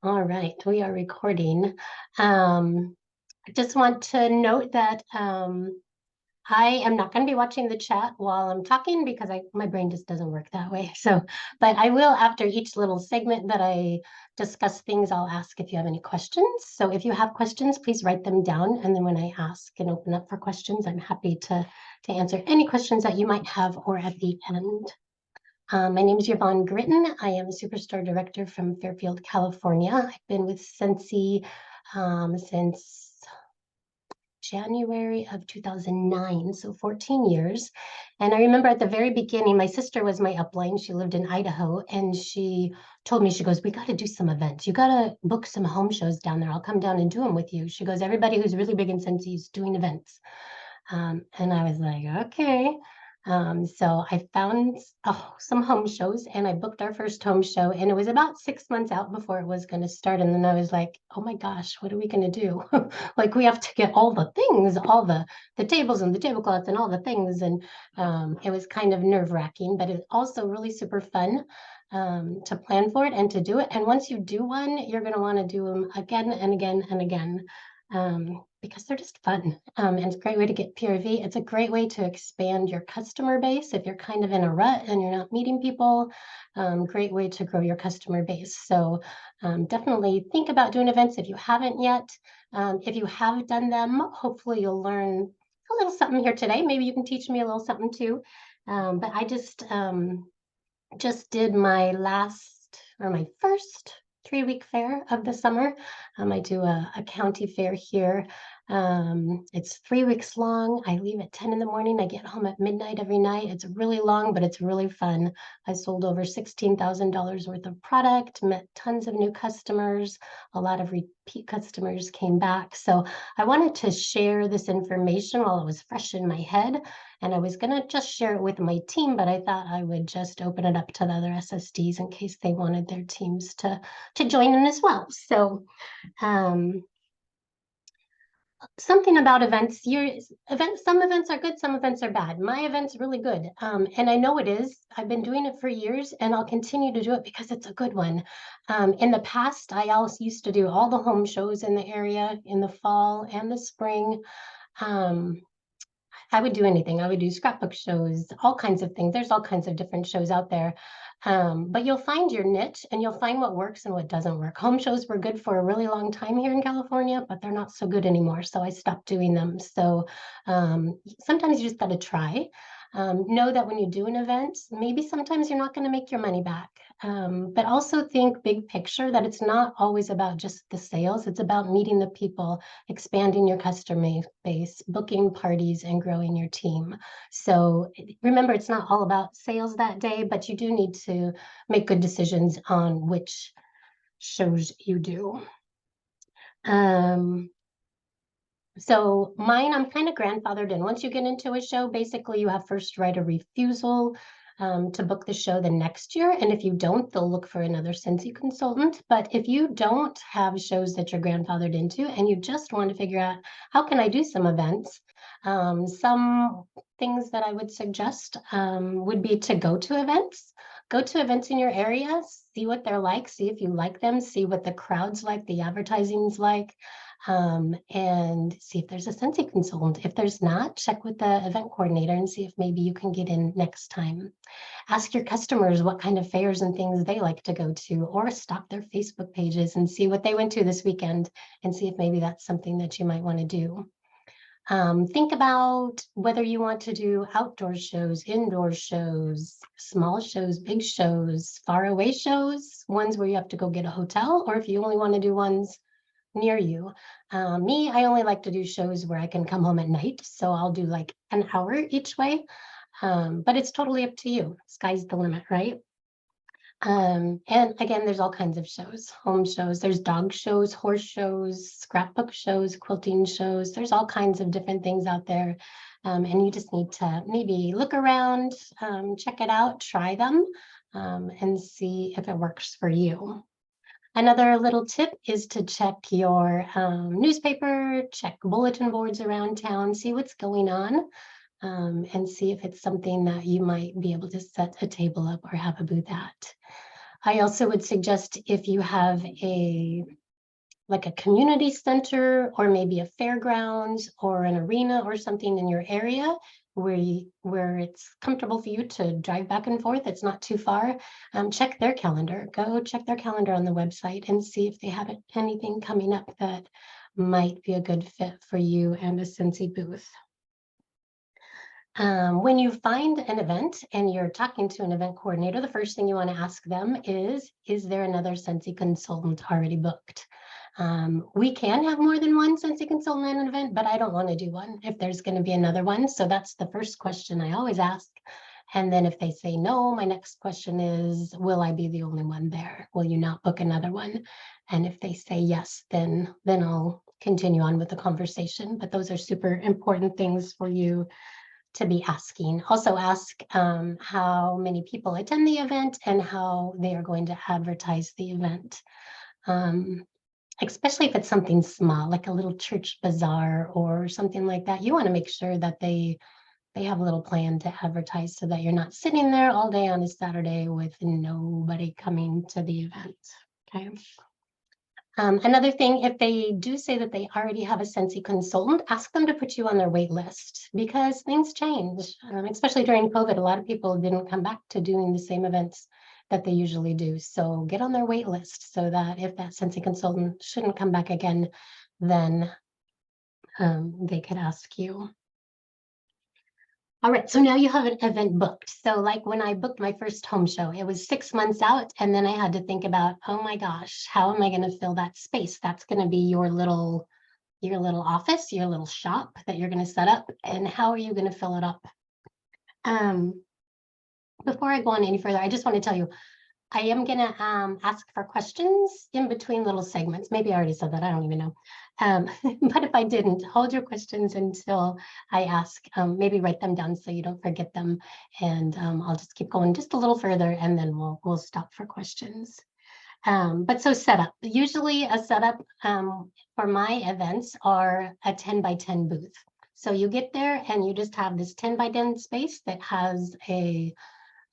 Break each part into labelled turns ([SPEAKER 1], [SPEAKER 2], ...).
[SPEAKER 1] All right, we are recording. I just want to note that I am not going to be watching the chat while I'm talking because my brain just doesn't work that way. So, but I will after each little segment that I discuss things, I'll ask if you have any questions. So if you have questions, please write them down. And then when I ask and open up for questions, I'm happy to answer any questions that you might have or at the end. My name is Yvonne Gritton. I am a Superstore Director from Fairfield, California. I've been with Scentsy since January of 2009, so 14 years. And I remember at the very beginning, my sister was my upline. She lived in Idaho, and she told me, she goes, we got to do some events. You got to book some home shows down there. I'll come down and do them with you. She goes, everybody who's really big in Scentsy is doing events. And I was like, okay. So I found some home shows and I booked our first home show, and it was about 6 months out before it was going to start. And then I was like, oh my gosh, what are we going to do? Like, we have to get all the things, all the tables and the tablecloths and all the things. And it was kind of nerve-wracking, but it's also really super fun to plan for it and to do it. And once you do one, you're going to want to do them again and again and again. Because they're just fun. And it's a great way to get PRV. It's a great way to expand your customer base if you're kind of in a rut and you're not meeting people. Great way to grow your customer base. So definitely think about doing events if you haven't yet. If you have done them, hopefully you'll learn a little something here today. Maybe you can teach me a little something too. But I just did my first 3-week fair of the summer. I do a county fair here. It's 3 weeks long. I leave at 10 in the morning. I get home at midnight every night. It's really long, but it's really fun. I sold over $16,000 worth of product, met tons of new customers. A lot of repeat customers came back. So I wanted to share this information while it was fresh in my head. And I was going to just share it with my team, but I thought I would just open it up to the other SSDs in case they wanted their teams to join in as well. So something about events. Some events are good, some events are bad. My event's really good, and I know it is. I've been doing it for years, and I'll continue to do it because it's a good one. In the past, I also used to do all the home shows in the area in the fall and the spring. I would do anything. I would do scrapbook shows, all kinds of things. There's all kinds of different shows out there. But you'll find your niche and you'll find what works and what doesn't work. Home shows were good for a really long time here in California, but they're not so good anymore. So I stopped doing them. So sometimes you just got to try. Know that when you do an event, maybe sometimes you're not going to make your money back. But also think big picture, that it's not always about just the sales. It's about meeting the people, expanding your customer base, booking parties, and growing your team. So remember, it's not all about sales that day, but you do need to make good decisions on which shows you do. So mine, I'm kind of grandfathered in. Once you get into a show, basically you have first right of refusal to book the show the next year. And if you don't, they'll look for another Scentsy consultant. But if you don't have shows that you're grandfathered into and you just want to figure out, how can I do some events? Some things that I would suggest would be to go to events. Go to events in your area, see what they're like, see if you like them, see what the crowd's like, the advertising's like. And see if there's a Scentsy consultant. If there's not, check with the event coordinator and see if maybe you can get in next time. Ask your customers what kind of fairs and things they like to go to, or stalk their Facebook pages and see what they went to this weekend and see if maybe that's something that you might want to do. Think about whether you want to do outdoor shows, indoor shows, small shows, big shows, far away shows, ones where you have to go get a hotel, or if you only want to do ones near you. Me, I only like to do shows where I can come home at night. So I'll do like an hour each way. But it's totally up to you. Sky's the limit, right? And again, there's all kinds of shows, home shows, there's dog shows, horse shows, scrapbook shows, quilting shows. There's all kinds of different things out there. And you just need to maybe look around, check it out, try them, and see if it works for you. Another little tip is to check your newspaper, check bulletin boards around town, see what's going on, and see if it's something that you might be able to set a table up or have a booth at. I also would suggest if you have like a community center or maybe a fairgrounds or an arena or something in your area where it's comfortable for you to drive back and forth, it's not too far, check their calendar. Go check their calendar on the website and see if they have anything coming up that might be a good fit for you and a Scentsy booth. When you find an event and you're talking to an event coordinator, the first thing you want to ask them is there another Scentsy consultant already booked? We can have more than one Scentsy consultant in an event, but I don't want to do one if there's going to be another one. So that's the first question I always ask. And then if they say no, my next question is, will I be the only one there? Will you not book another one? And if they say yes, then I'll continue on with the conversation. But those are super important things for you to be asking. Also ask how many people attend the event and how they are going to advertise the event. Especially if it's something small, like a little church bazaar or something like that. You want to make sure that they have a little plan to advertise so that you're not sitting there all day on a Saturday with nobody coming to the event. Okay. Another thing, if they do say that they already have a Scentsy consultant, ask them to put you on their wait list because things change, especially during COVID. A lot of people didn't come back to doing the same events that they usually do. So get on their wait list so that if that Scentsy consultant shouldn't come back again, then they could ask you. All right, so now you have an event booked. So like when I booked my first home show, it was 6 months out. And then I had to think about, oh my gosh, how am I going to fill that space? That's going to be your little office, your little shop that you're going to set up. And how are you going to fill it up? Before I go on any further, I just want to tell you, I am going to ask for questions in between little segments. Maybe I already said that. I don't even know. But if I didn't, hold your questions until I ask. Maybe write them down so you don't forget them. And I'll just keep going just a little further and then we'll stop for questions. But so setup. Usually a setup for my events are a 10 by 10 booth. So you get there and you just have this 10 by 10 space that has a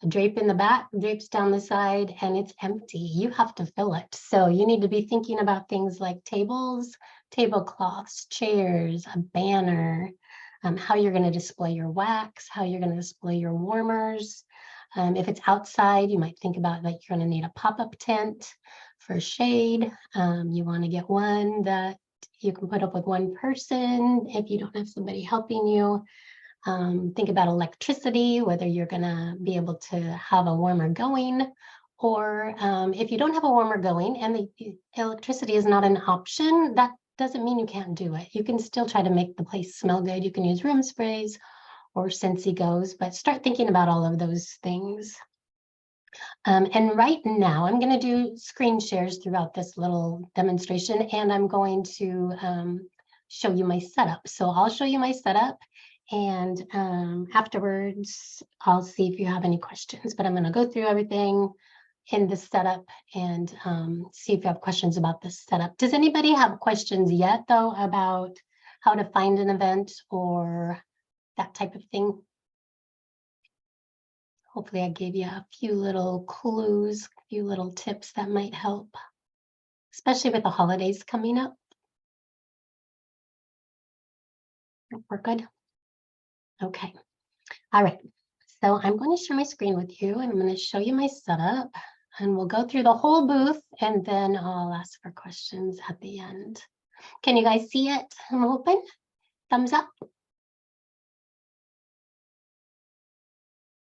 [SPEAKER 1] drape in the back, drapes down the side, and it's empty. You have to fill it. So you need to be thinking about things like tables, tablecloths, chairs, a banner, how you're going to display your wax, how you're going to display your warmers. If it's outside, you might think about that you're going to need a pop-up tent for shade. You want to get one that you can put up with one person if you don't have somebody helping you. Think about electricity, whether you're going to be able to have a warmer going, or if you don't have a warmer going and the electricity is not an option, that doesn't mean you can't do it. You can still try to make the place smell good. You can use room sprays or Scentsy Goes, but start thinking about all of those things. And right now, I'm going to do screen shares throughout this little demonstration, and I'm going to show you my setup. So I'll show you my setup, and afterwards, I'll see if you have any questions. But I'm going to go through everything in the setup and see if you have questions about this setup. Does anybody have questions yet, though, about how to find an event or that type of thing? Hopefully I gave you a few little clues, a few little tips that might help, especially with the holidays coming up. We're good. Okay. All right. So I'm going to share my screen with you and I'm going to show you my setup and we'll go through the whole booth and then I'll ask for questions at the end. Can you guys see it? I'm hoping. Thumbs up.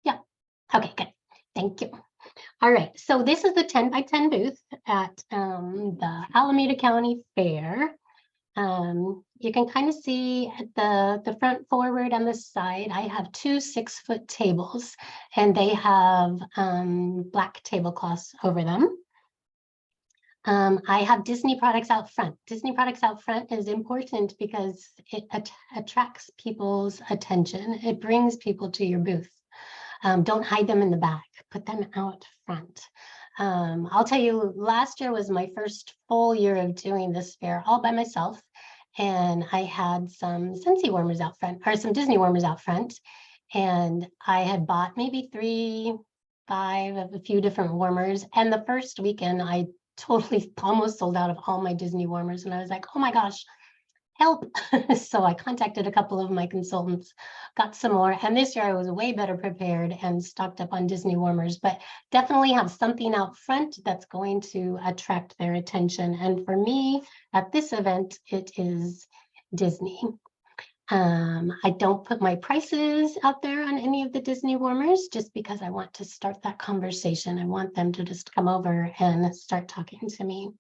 [SPEAKER 1] Yeah. Okay, good. Thank you. All right, so this is the 10 by 10 booth at the Alameda County Fair. You can kind of see at the front forward on the side, I have two 6-foot tables and they have black tablecloths over them. I have Disney products out front. Disney products out front is important because it attracts people's attention. It brings people to your booth. Don't hide them in the back, put them out front. I'll tell you, last year was my first full year of doing this fair all by myself. And I had some Scentsy warmers out front, or some Disney warmers out front. And I had bought maybe three 5 of a few different warmers. And the first weekend, I totally almost sold out of all my Disney warmers. And I was like, oh my gosh, help. So I contacted a couple of my consultants, got some more. And this year I was way better prepared and stocked up on Disney warmers, but definitely have something out front that's going to attract their attention. And for me at this event, it is Disney. I don't put my prices out there on any of the Disney warmers just because I want to start that conversation. I want them to just come over and start talking to me.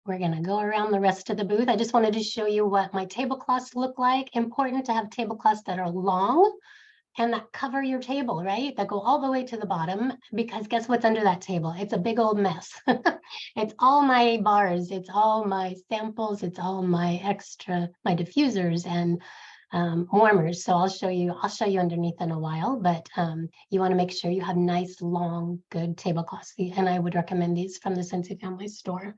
[SPEAKER 1] We're going to go around the rest of the booth. I just wanted to show you what my tablecloths look like. Important to have tablecloths that are long and that cover your table, right? That go all the way to the bottom, because guess what's under that table? It's a big old mess. It's all my bars, it's all my samples, it's all my diffusers and warmers. So I'll show you underneath in a while, but you want to make sure you have nice, long, good tablecloths. And I would recommend these from the Scentsy Family store.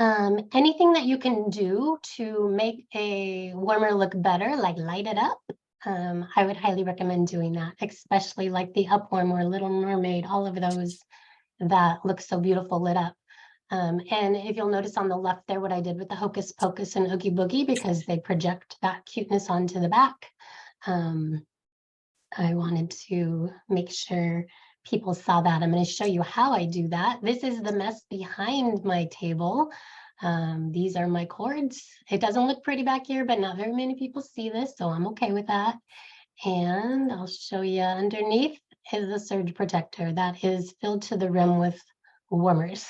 [SPEAKER 1] Anything that you can do to make a warmer look better, like light it up, I would highly recommend doing that, especially like the Upwarm or Little Mermaid, all of those that look so beautiful lit up. And if you'll notice on the left there, what I did with the Hocus Pocus and Oogie Boogie, because they project that cuteness onto the back. I wanted to make sure people saw that. I'm going to show you how I do that. This is the mess behind my table. These are my cords. It doesn't look pretty back here, but not very many people see this, so I'm okay with that. And I'll show you underneath is the surge protector that is filled to the rim with warmers.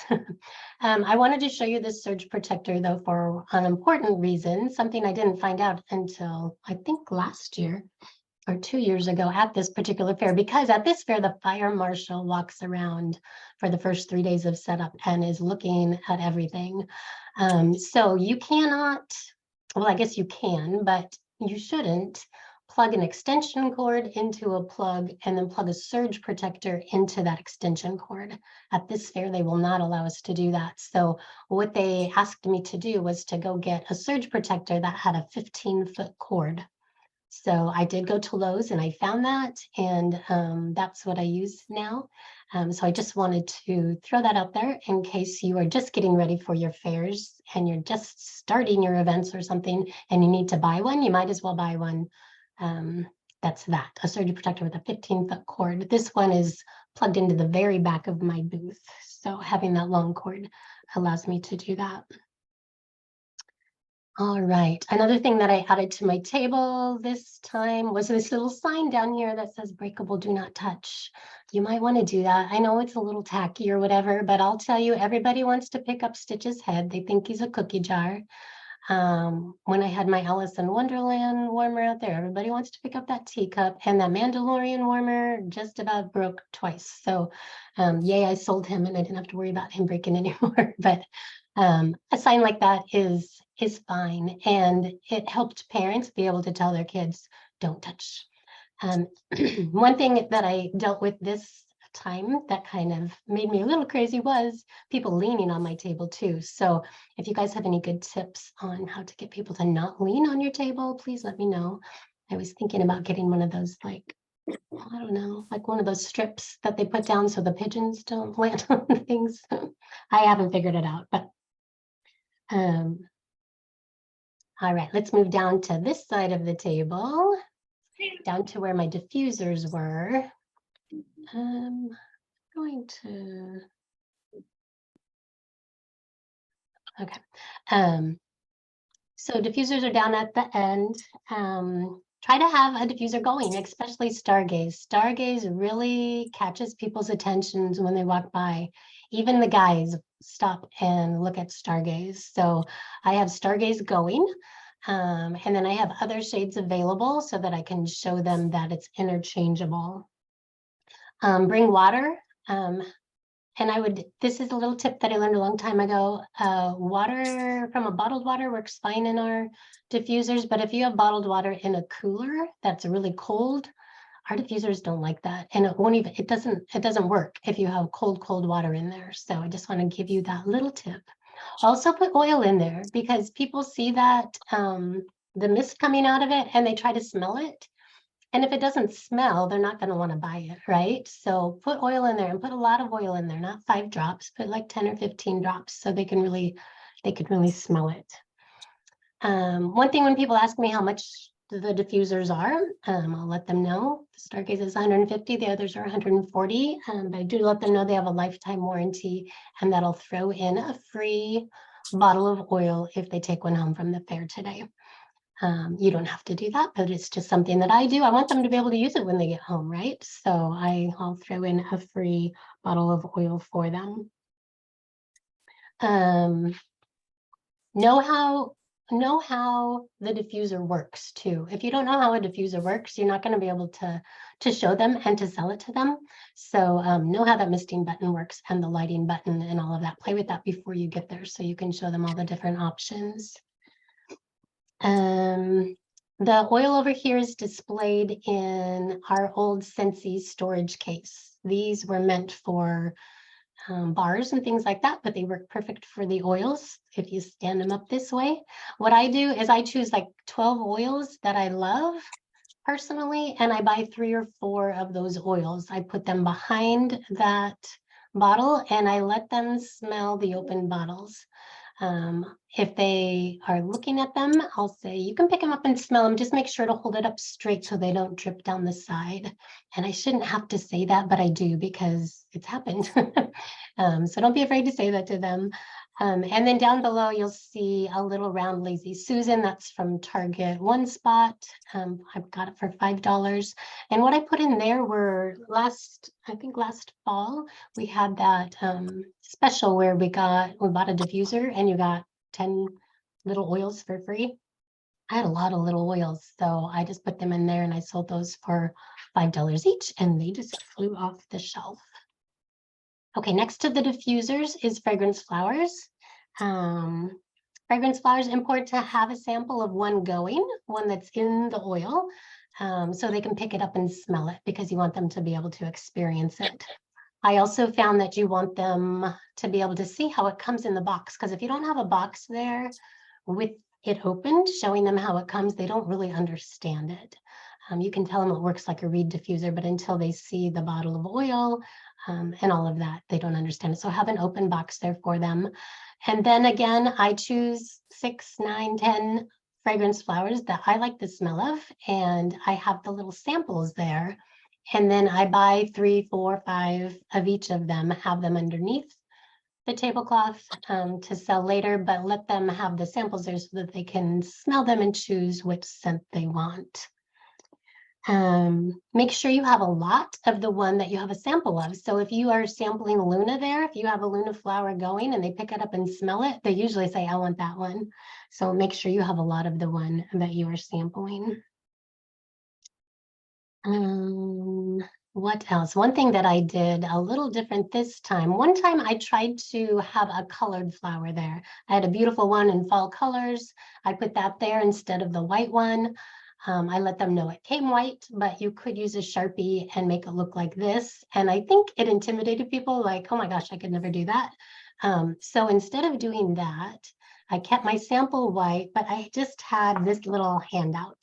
[SPEAKER 1] I wanted to show you this surge protector though for an important reason, something I didn't find out until I think last year or 2 years ago at this particular fair, because at this fair, the fire marshal walks around for the first 3 days of setup and is looking at everything. So you cannot, well, I guess you can, but you shouldn't plug an extension cord into a plug and then plug a surge protector into that extension cord. At this fair, they will not allow us to do that. So what they asked me to do was to go get a surge protector that had a 15-foot cord. So I did go to Lowe's and I found that, and that's what I use now. So I just wanted to throw that out there in case you are just getting ready for your fairs and you're just starting your events or something and you need to buy one, you might as well buy one. That's that, a surge protector with a 15-foot cord. This one is plugged into the very back of my booth. So having that long cord allows me to do that. All right, another thing that I added to my table this time was this little sign down here that says breakable, do not touch. You might want to do that. I know it's a little tacky or whatever, but I'll tell you, everybody wants to pick up Stitch's head. They think he's a cookie jar. When I had my Alice in Wonderland warmer out there, everybody wants to pick up that teacup, and that Mandalorian warmer just about broke twice. So yay, I sold him and I didn't have to worry about him breaking anymore. But a sign like that is fine, and it helped parents be able to tell their kids, don't touch. One thing that I dealt with this time that kind of made me a little crazy was people leaning on my table too. So if you guys have any good tips on how to get people to not lean on your table, please let me know. I was thinking about getting one of those, like, I don't know, like one of those strips that they put down so the pigeons don't land on things. I haven't figured it out, but all right, let's move down to this side of the table, down to where my diffusers were. I'm going to, okay. So diffusers are down at the end. Try to have a diffuser going, especially Stargaze. Stargaze really catches people's attentions when they walk by. Even the guys stop and look at Stargaze. So I have Stargaze going, and then I have other shades available so that I can show them that it's interchangeable. Bring water. And I would, this is a little tip that I learned a long time ago. Water from a bottled water works fine in our diffusers, but if you have bottled water in a cooler that's really cold, our diffusers don't like that. And it won't even, it doesn't work if you have cold water in there. So I just want to give you that little tip. Also put oil in there, because people see that the mist coming out of it and they try to smell it. And if it doesn't smell, they're not going to want to buy it, right? So put oil in there and put a lot of oil in there, not 5 drops, put like 10 or 15 drops so they can really smell it. One thing when people ask me how much the diffusers are, I'll let them know. The Stargaze is 150, the others are 140, but I do let them know they have a lifetime warranty and that'll throw in a free bottle of oil if they take one home from the fair today. You don't have to do that, but it's just something that I do. I want them to be able to use it when they get home, right? So I'll throw in a free bottle of oil for them. Know how the diffuser works too. If you don't know how a diffuser works, you're not going to be able to show them and to sell it to them. So know how that misting button works and the lighting button and all of that. Play with that before you get there so you can show them all the different options. The oil over here is displayed in our old Scentsy storage case. These were meant for bars and things like that, but they work perfect for the oils if you stand them up this way. What I do is I choose like 12 oils that I love personally, and I buy 3 or 4 of those oils. I put them behind that bottle and I let them smell the open bottles. If they are looking at them, I'll say, you can pick them up and smell them. Just make sure to hold it up straight so they don't drip down the side. And I shouldn't have to say that, but I do because it's happened. So don't be afraid to say that to them. And then down below, you'll see a little round Lazy Susan. That's from Target One Spot. I've got it for $5. And what I put in there were I think last fall, we had that special where we bought a diffuser and you got 10 little oils for free. I had a lot of little oils, so I just put them in there and I sold those for $5 each and they just flew off the shelf. Okay, next to the diffusers is fragrance flowers. Fragrance flowers, important to have a sample of one going, one that's in the oil, so they can pick it up and smell it because you want them to be able to experience it. I also found that you want them to be able to see how it comes in the box, because if you don't have a box there with it opened, showing them how it comes, they don't really understand it. You can tell them it works like a reed diffuser, but until they see the bottle of oil and all of that, they don't understand it. So have an open box there for them. And then again, I choose 6, 9, 10 fragrance flowers that I like the smell of, and I have the little samples there. And then I buy 3, 4, 5 of each of them, have them underneath the tablecloth to sell later, but let them have the samples there so that they can smell them and choose which scent they want. Make sure you have a lot of the one that you have a sample of. So if you are sampling Luna there, if you have a Luna flower going and they pick it up and smell it, they usually say, I want that one. So make sure you have a lot of the one that you are sampling. What else? One thing that I did a little different this time. One time I tried to have a colored flower there. I had a beautiful one in fall colors. I put that there instead of the white one. I let them know it came white, but you could use a Sharpie and make it look like this. And I think it intimidated people like, oh my gosh, I could never do that. So instead of doing that, I kept my sample white, but I just had this little handout.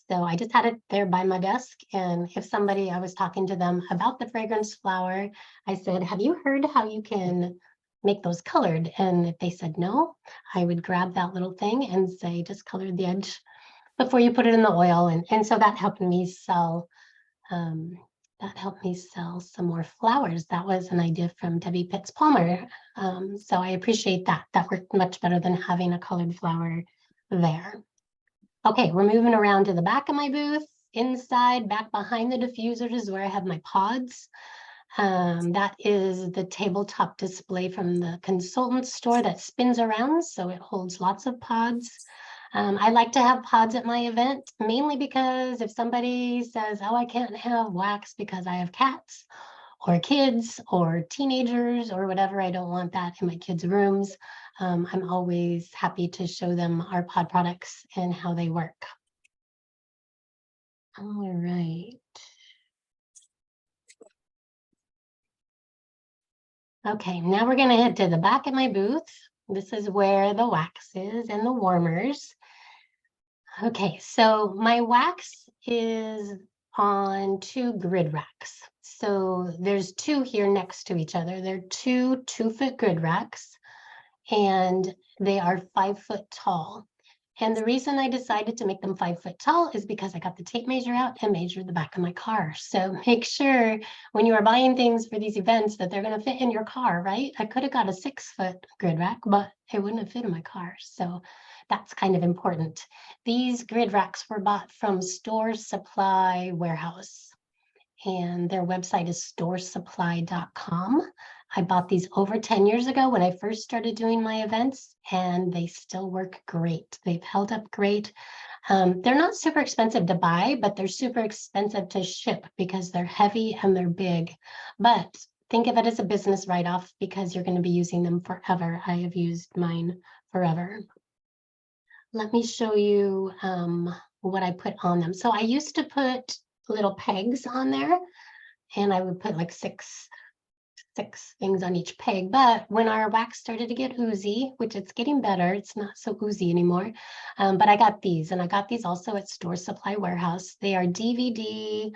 [SPEAKER 1] So I just had it there by my desk. And if I was talking to them about the fragrance flower, I said, have you heard how you can make those colored? And if they said no, I would grab that little thing and say, just color the edge before you put it in the oil. And so that helped me sell some more flowers. That was an idea from Debbie Pitts Palmer. So I appreciate that. That worked much better than having a colored flower there. Okay, we're moving around to the back of my booth. Inside, back behind the diffusers is where I have my pods. That is the tabletop display from the consultant store that spins around, so it holds lots of pods. I like to have pods at my event, mainly because if somebody says, oh, I can't have wax because I have cats or kids or teenagers or whatever, I don't want that in my kids' rooms. I'm always happy to show them our pod products and how they work. All right. Okay, now we're gonna head to the back of my booth. This is where the wax is and the warmers. Okay, so my wax is on 2 grid racks. So there's 2 here next to each other. They're 2 2-foot grid racks, and they are 5 foot tall. And the reason I decided to make them 5 foot tall is because I got the tape measure out and measured the back of my car. So make sure when you are buying things for these events that they're going to fit in your car, right? I could have got a 6-foot grid rack, but it wouldn't have fit in my car. So that's kind of important. These grid racks were bought from Store Supply Warehouse, and their website is storesupply.com. I bought these over 10 years ago when I first started doing my events, and they still work great. They've held up great. They're not super expensive to buy, but they're super expensive to ship because they're heavy and they're big. But think of it as a business write-off because you're going to be using them forever. I have used mine forever. Let me show you what I put on them. So I used to put little pegs on there, and I would put like six things on each peg. But when our wax started to get oozy, which it's getting better, it's not so oozy anymore. But I got these, and I got these also at Store Supply Warehouse. They are DVD,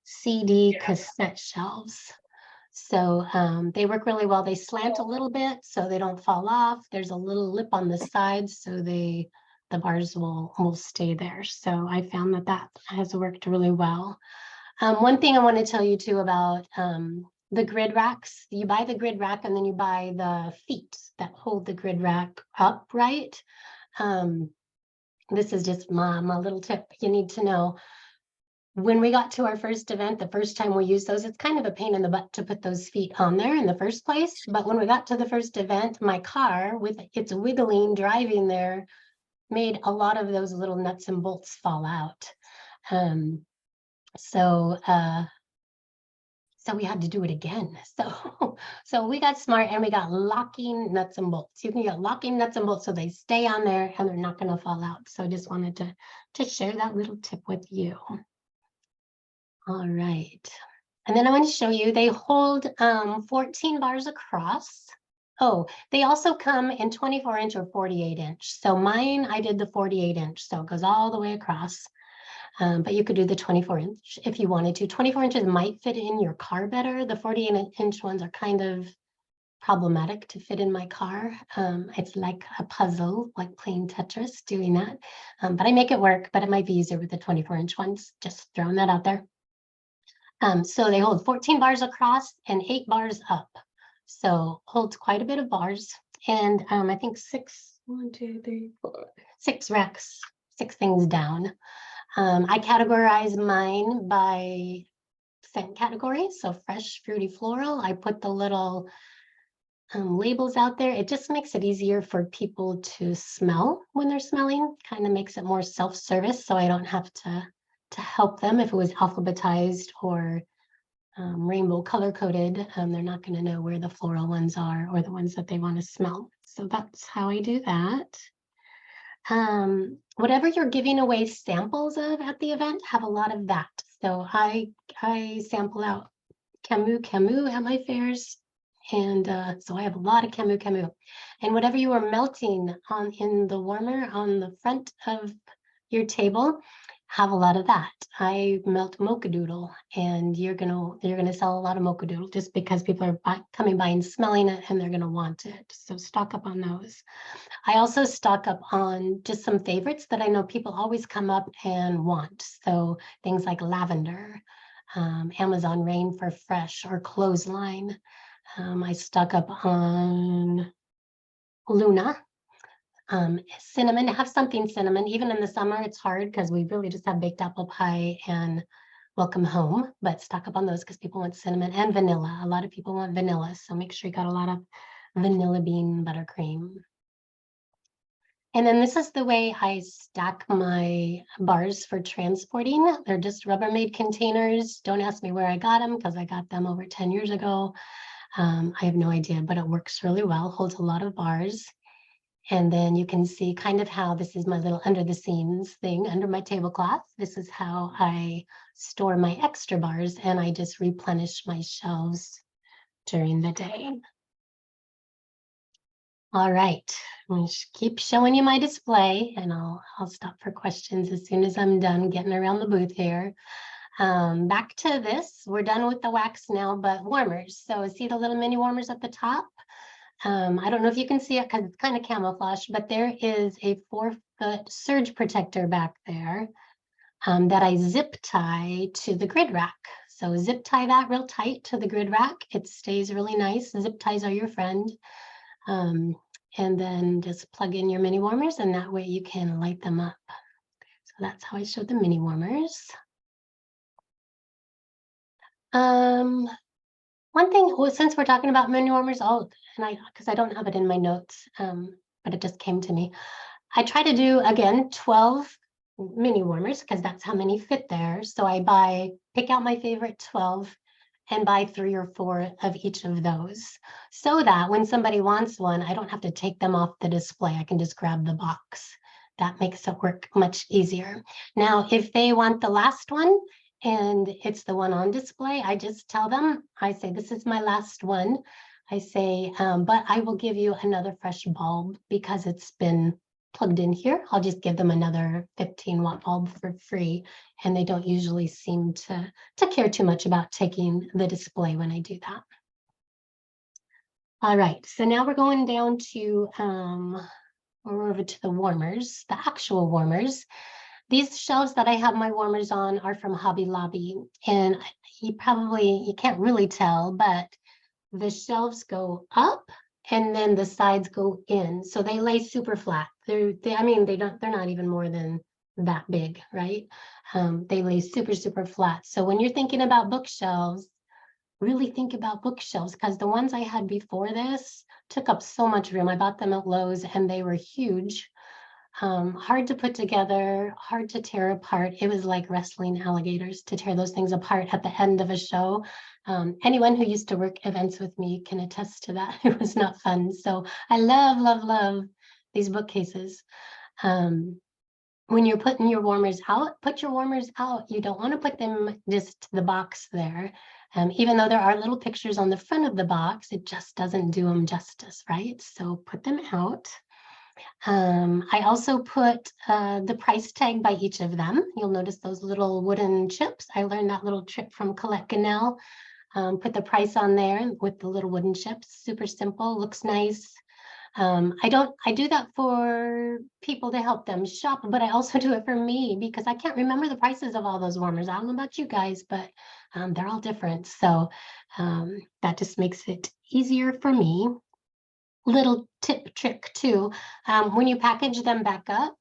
[SPEAKER 1] CD, cassette shelves. So they work really well. They slant a little bit so they don't fall off. There's a little lip on the sides so the bars will stay there. So I found that that has worked really well. One thing I want to tell you too about the grid racks, you buy the grid rack and then you buy the feet that hold the grid rack up, right? This is just my little tip you need to know. When we got to our first event, the first time we used those, it's kind of a pain in the butt to put those feet on there in the first place. But when we got to the first event, my car with its wiggling driving there made a lot of those little nuts and bolts fall out. So we had to do it again. So we got smart and we got locking nuts and bolts. You can get locking nuts and bolts so they stay on there and they're not going to fall out. So I just wanted to share that little tip with you. All right. And then I want to show you, they hold 14 bars across. Oh, they also come in 24-inch or 48-inch. So mine, I did the 48-inch, so it goes all the way across. But you could do the 24-inch if you wanted to. 24 inches might fit in your car better. The 48-inch ones are kind of problematic to fit in my car. It's like a puzzle, like playing Tetris, doing that. But I make it work, but it might be easier with the 24-inch ones. Just throwing that out there. So they hold 14 bars across and 8 bars up. So holds quite a bit of bars. And I think 6 racks, 6 things down. I categorize mine by scent category. So fresh, fruity, floral. I put the little labels out there. It just makes it easier for people to smell when they're smelling. Kind of makes it more self-service, so I don't have to help them. If it was alphabetized or rainbow color coded, they're not going to know where the floral ones are or the ones that they want to smell. So that's how I do that. Whatever you're giving away samples of at the event, have a lot of that. So I sample out Camus at my fairs, and so I have a lot of Camus. And whatever you are melting on in the warmer on the front of your table, have a lot of that. I melt Mochadoodle, and you're gonna sell a lot of Mochadoodle just because people are coming by and smelling it, and they're gonna want it. So stock up on those. I also stock up on just some favorites that I know people always come up and want. So things like lavender, Amazon Rain for Fresh, or Clothesline. I stock up on Luna. Cinnamon, have something cinnamon. Even in the summer, it's hard because we really just have baked apple pie and welcome home, but stock up on those because people want cinnamon, and vanilla. A lot of people want vanilla, so make sure you got a lot of vanilla bean buttercream. And then this is the way I stack my bars for transporting. They're just Rubbermaid containers. Don't ask me where I got them because I got them over 10 years ago. I have no idea, but it works really well, holds a lot of bars. And then you can see kind of how this is my little under the scenes thing under my tablecloth. This is how I store my extra bars, and I just replenish my shelves during the day. All right, I'm gonna keep showing you my display, and I'll stop for questions as soon as I'm done getting around the booth here. Back to this, we're done with the wax now, but warmers. So see the little mini warmers at the top? I don't know if you can see it because it's kind of camouflage, but there is a 4-foot surge protector back there that I zip tie to the grid rack. So zip tie that real tight to the grid rack. It stays really nice. Zip ties are your friend. And then just plug in your mini warmers, and that way you can light them up. So that's how I showed the mini warmers. One thing, well, since we're talking about mini warmers, because I don't have it in my notes, but it just came to me. I try to do, again, 12 mini warmers because that's how many fit there. So I pick out my favorite 12 and buy 3 or 4 of each of those so that when somebody wants one, I don't have to take them off the display. I can just grab the box. That makes it work much easier. Now, if they want the last one and it's the one on display, I just tell them, I say, this is my last one. I say, but I will give you another fresh bulb because it's been plugged in here. I'll just give them another 15-watt bulb for free. And they don't usually seem to care too much about taking the display when I do that. All right, so now we're going down to, we're over to the warmers, the actual warmers. These shelves that I have my warmers on are from Hobby Lobby. And you can't really tell, but the shelves go up and then the sides go in. So they lay super flat. They're not even more than that big, right? They lay super, super flat. So when you're thinking about bookshelves, really think about bookshelves because the ones I had before this took up so much room. I bought them at Lowe's and they were huge. Hard to put together, hard to tear apart. It was like wrestling alligators to tear those things apart at the end of a show. Anyone who used to work events with me can attest to that. It was not fun. So I love, love, love these bookcases. When you're putting your warmers out, put your warmers out. You don't want to put them just the box there. Even though there are little pictures on the front of the box, it just doesn't do them justice, right? So put them out. I also put the price tag by each of them. You'll notice those little wooden chips. I learned that little trick from Colette Ganell. Put the price on there with the little wooden chips. Super simple, looks nice. I do that for people to help them shop, but I also do it for me because I can't remember the prices of all those warmers. I don't know about you guys, but they're all different. So that just makes it easier for me. Little tip trick too, when you package them back up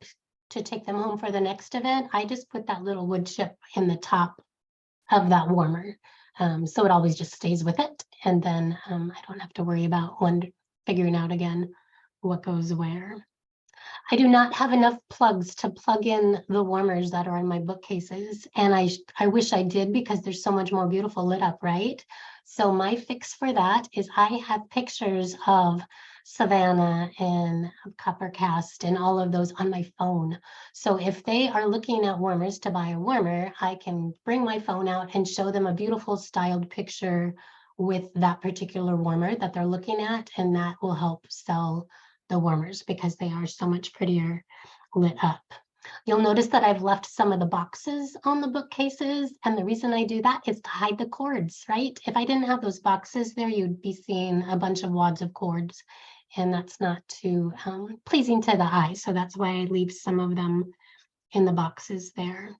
[SPEAKER 1] to take them home for the next event, I just put that little wood chip in the top of that warmer. So it always just stays with it. And then I don't have to worry about figuring out again what goes where. I do not have enough plugs to plug in the warmers that are in my bookcases. And I wish I did because there's so much more beautiful lit up, right? So my fix for that is I have pictures of Savannah and Coppercast and all of those on my phone. So if they are looking at warmers to buy a warmer, I can bring my phone out and show them a beautiful styled picture with that particular warmer that they're looking at, and that will help sell the warmers because they are so much prettier lit up. You'll notice that I've left some of the boxes on the bookcases, and the reason I do that is to hide the cords, right? If I didn't have those boxes there, you'd be seeing a bunch of wads of cords, and that's not too pleasing to the eye. So that's why I leave some of them in the boxes there.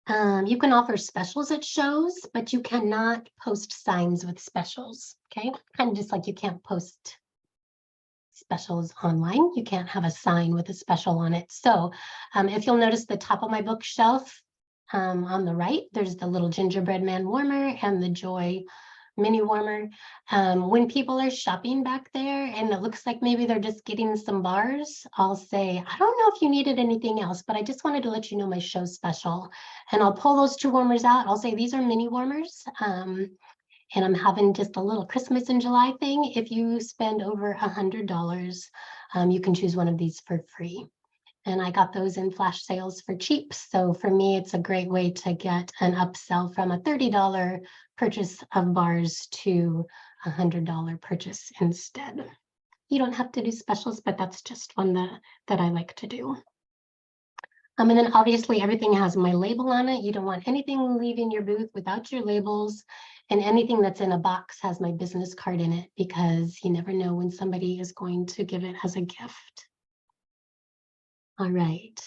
[SPEAKER 1] You can offer specials at shows, but you cannot post signs with specials, okay? Kind of just like you can't post specials online. You can't have a sign with a special on it. So if you'll notice the top of my bookshelf on the right, there's the little gingerbread man warmer and the Joy mini warmer. When people are shopping back there and it looks like maybe they're just getting some bars, I'll say, I don't know if you needed anything else, but I just wanted to let you know my show's special. And I'll pull those 2 warmers out. I'll say, these are mini warmers. And I'm having just a little Christmas in July thing. If you spend over $100, you can choose one of these for free. And I got those in flash sales for cheap. So for me, it's a great way to get an upsell from a $30 purchase of bars to a $100 purchase instead. You don't have to do specials, but that's just one that I like to do. And then obviously everything has my label on it. You don't want anything leaving your booth without your labels, and anything that's in a box has my business card in it, because you never know when somebody is going to give it as a gift. All right,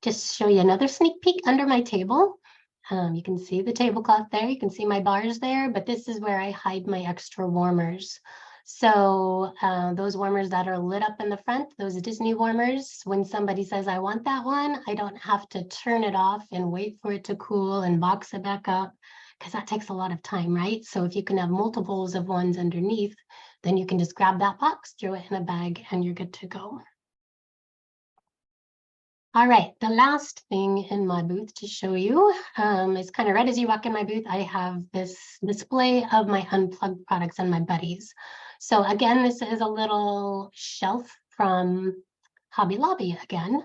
[SPEAKER 1] just show you another sneak peek under my table. You can see the tablecloth there, you can see my bars there, but this is where I hide my extra warmers. So those warmers that are lit up in the front, those Disney warmers, when somebody says, I want that one, I don't have to turn it off and wait for it to cool and box it back up, because that takes a lot of time, right? So if you can have multiples of ones underneath, then you can just grab that box, throw it in a bag, and you're good to go. All right, the last thing in my booth to show you is kind of right as you walk in my booth, I have this display of my unplugged products and my buddies. So again, this is a little shelf from Hobby Lobby again.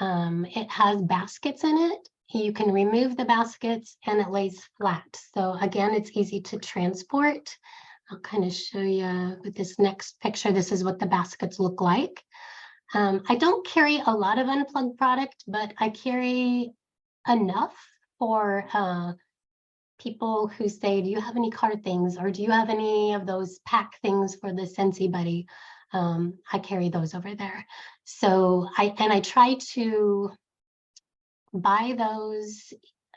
[SPEAKER 1] It has baskets in it. You can remove the baskets and it lays flat. So again, it's easy to transport. I'll kind of show you with this next picture. This is what the baskets look like. I don't carry a lot of unplugged product, but I carry enough for people who say, do you have any card things, or do you have any of those pack things for the Scentsy Buddy? I carry those over there. So I try to buy those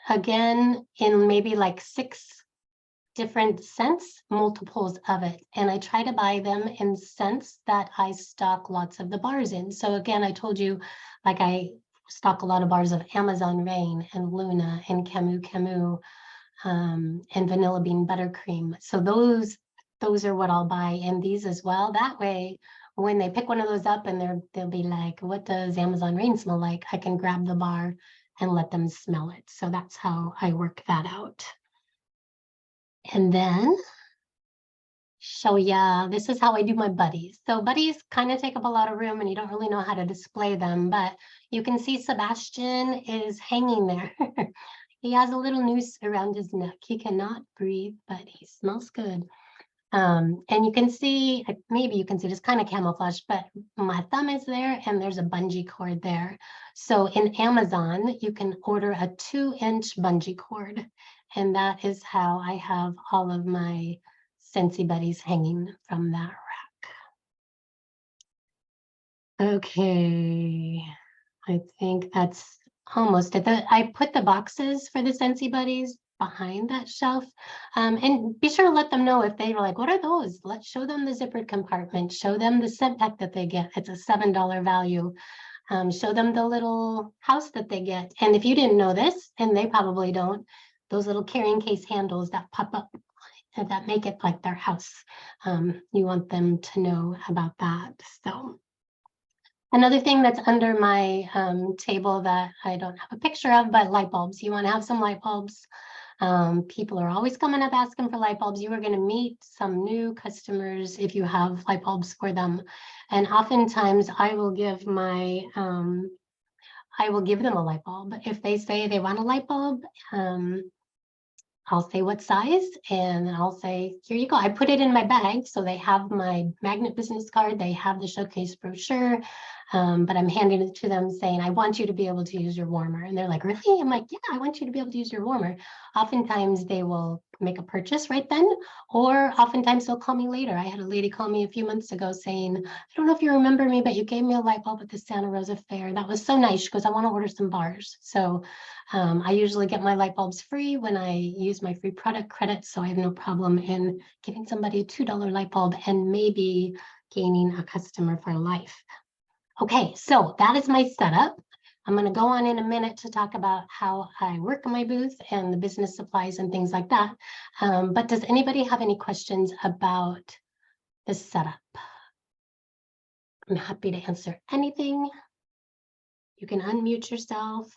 [SPEAKER 1] again in maybe like 6 different scents, multiples of it. And I try to buy them in scents that I stock lots of the bars in. So again, I told you, like I stock a lot of bars of Amazon Rain and Luna and Camu Camu and Vanilla Bean Buttercream. So those are what I'll buy, and these as well. That way, when they pick one of those up and they'll be like, what does Amazon Rain smell like? I can grab the bar and let them smell it. So that's how I work that out. And then show ya, this is how I do my buddies. So buddies kind of take up a lot of room and you don't really know how to display them, but you can see Sebastian is hanging there. He has a little noose around his neck. He cannot breathe, but he smells good. And you can see, maybe you can see, it's kind of camouflage, but my thumb is there and there's a bungee cord there. So in Amazon, you can order a 2-inch bungee cord. And that is how I have all of my Scentsy Buddies hanging from that rack. Okay, I think that's almost it. I put the boxes for the Scentsy Buddies behind that shelf. And be sure to let them know if they were like, what are those? Let's show them the zippered compartment, show them the scent pack that they get. It's a $7 value. Show them the little house that they get. And if you didn't know this, and they probably don't, those little carrying case handles that pop up and that make it like their house. You want them to know about that. So another thing that's under my table that I don't have a picture of, but light bulbs. You want to have some light bulbs. People are always coming up asking for light bulbs. You are going to meet some new customers if you have light bulbs for them. And oftentimes I will give my, I will give them a light bulb. If they say they want a light bulb, I'll say what size, and I'll say, here you go. I put it in my bag, so they have my magnet business card, they have the showcase brochure, but I'm handing it to them saying, I want you to be able to use your warmer. And they're like, really? I'm like, yeah, I want you to be able to use your warmer. Oftentimes they will make a purchase right then, or oftentimes they'll call me later. I had a lady call me a few months ago saying, I don't know if you remember me, but you gave me a light bulb at the Santa Rosa Fair. That was so nice. She goes, I want to order some bars. So I usually get my light bulbs free when I use my free product credit, so I have no problem in giving somebody a $2 light bulb and maybe gaining a customer for life. Okay, so that is my setup. I'm going to go on in a minute to talk about how I work my booth and the business supplies and things like that. But does anybody have any questions about the setup? I'm happy to answer anything. You can unmute yourself.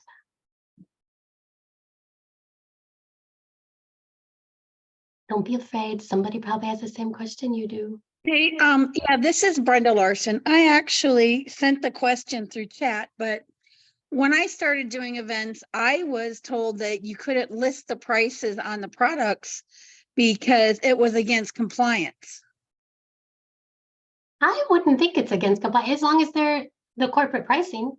[SPEAKER 1] Don't be afraid. Somebody probably has the same question you do.
[SPEAKER 2] Hey, yeah, this is Brenda Larson. I actually sent the question through chat, but when I started doing events, I was told that you couldn't list the prices on the products because it was against compliance.
[SPEAKER 1] I wouldn't think it's against compliance as long as they're the corporate pricing.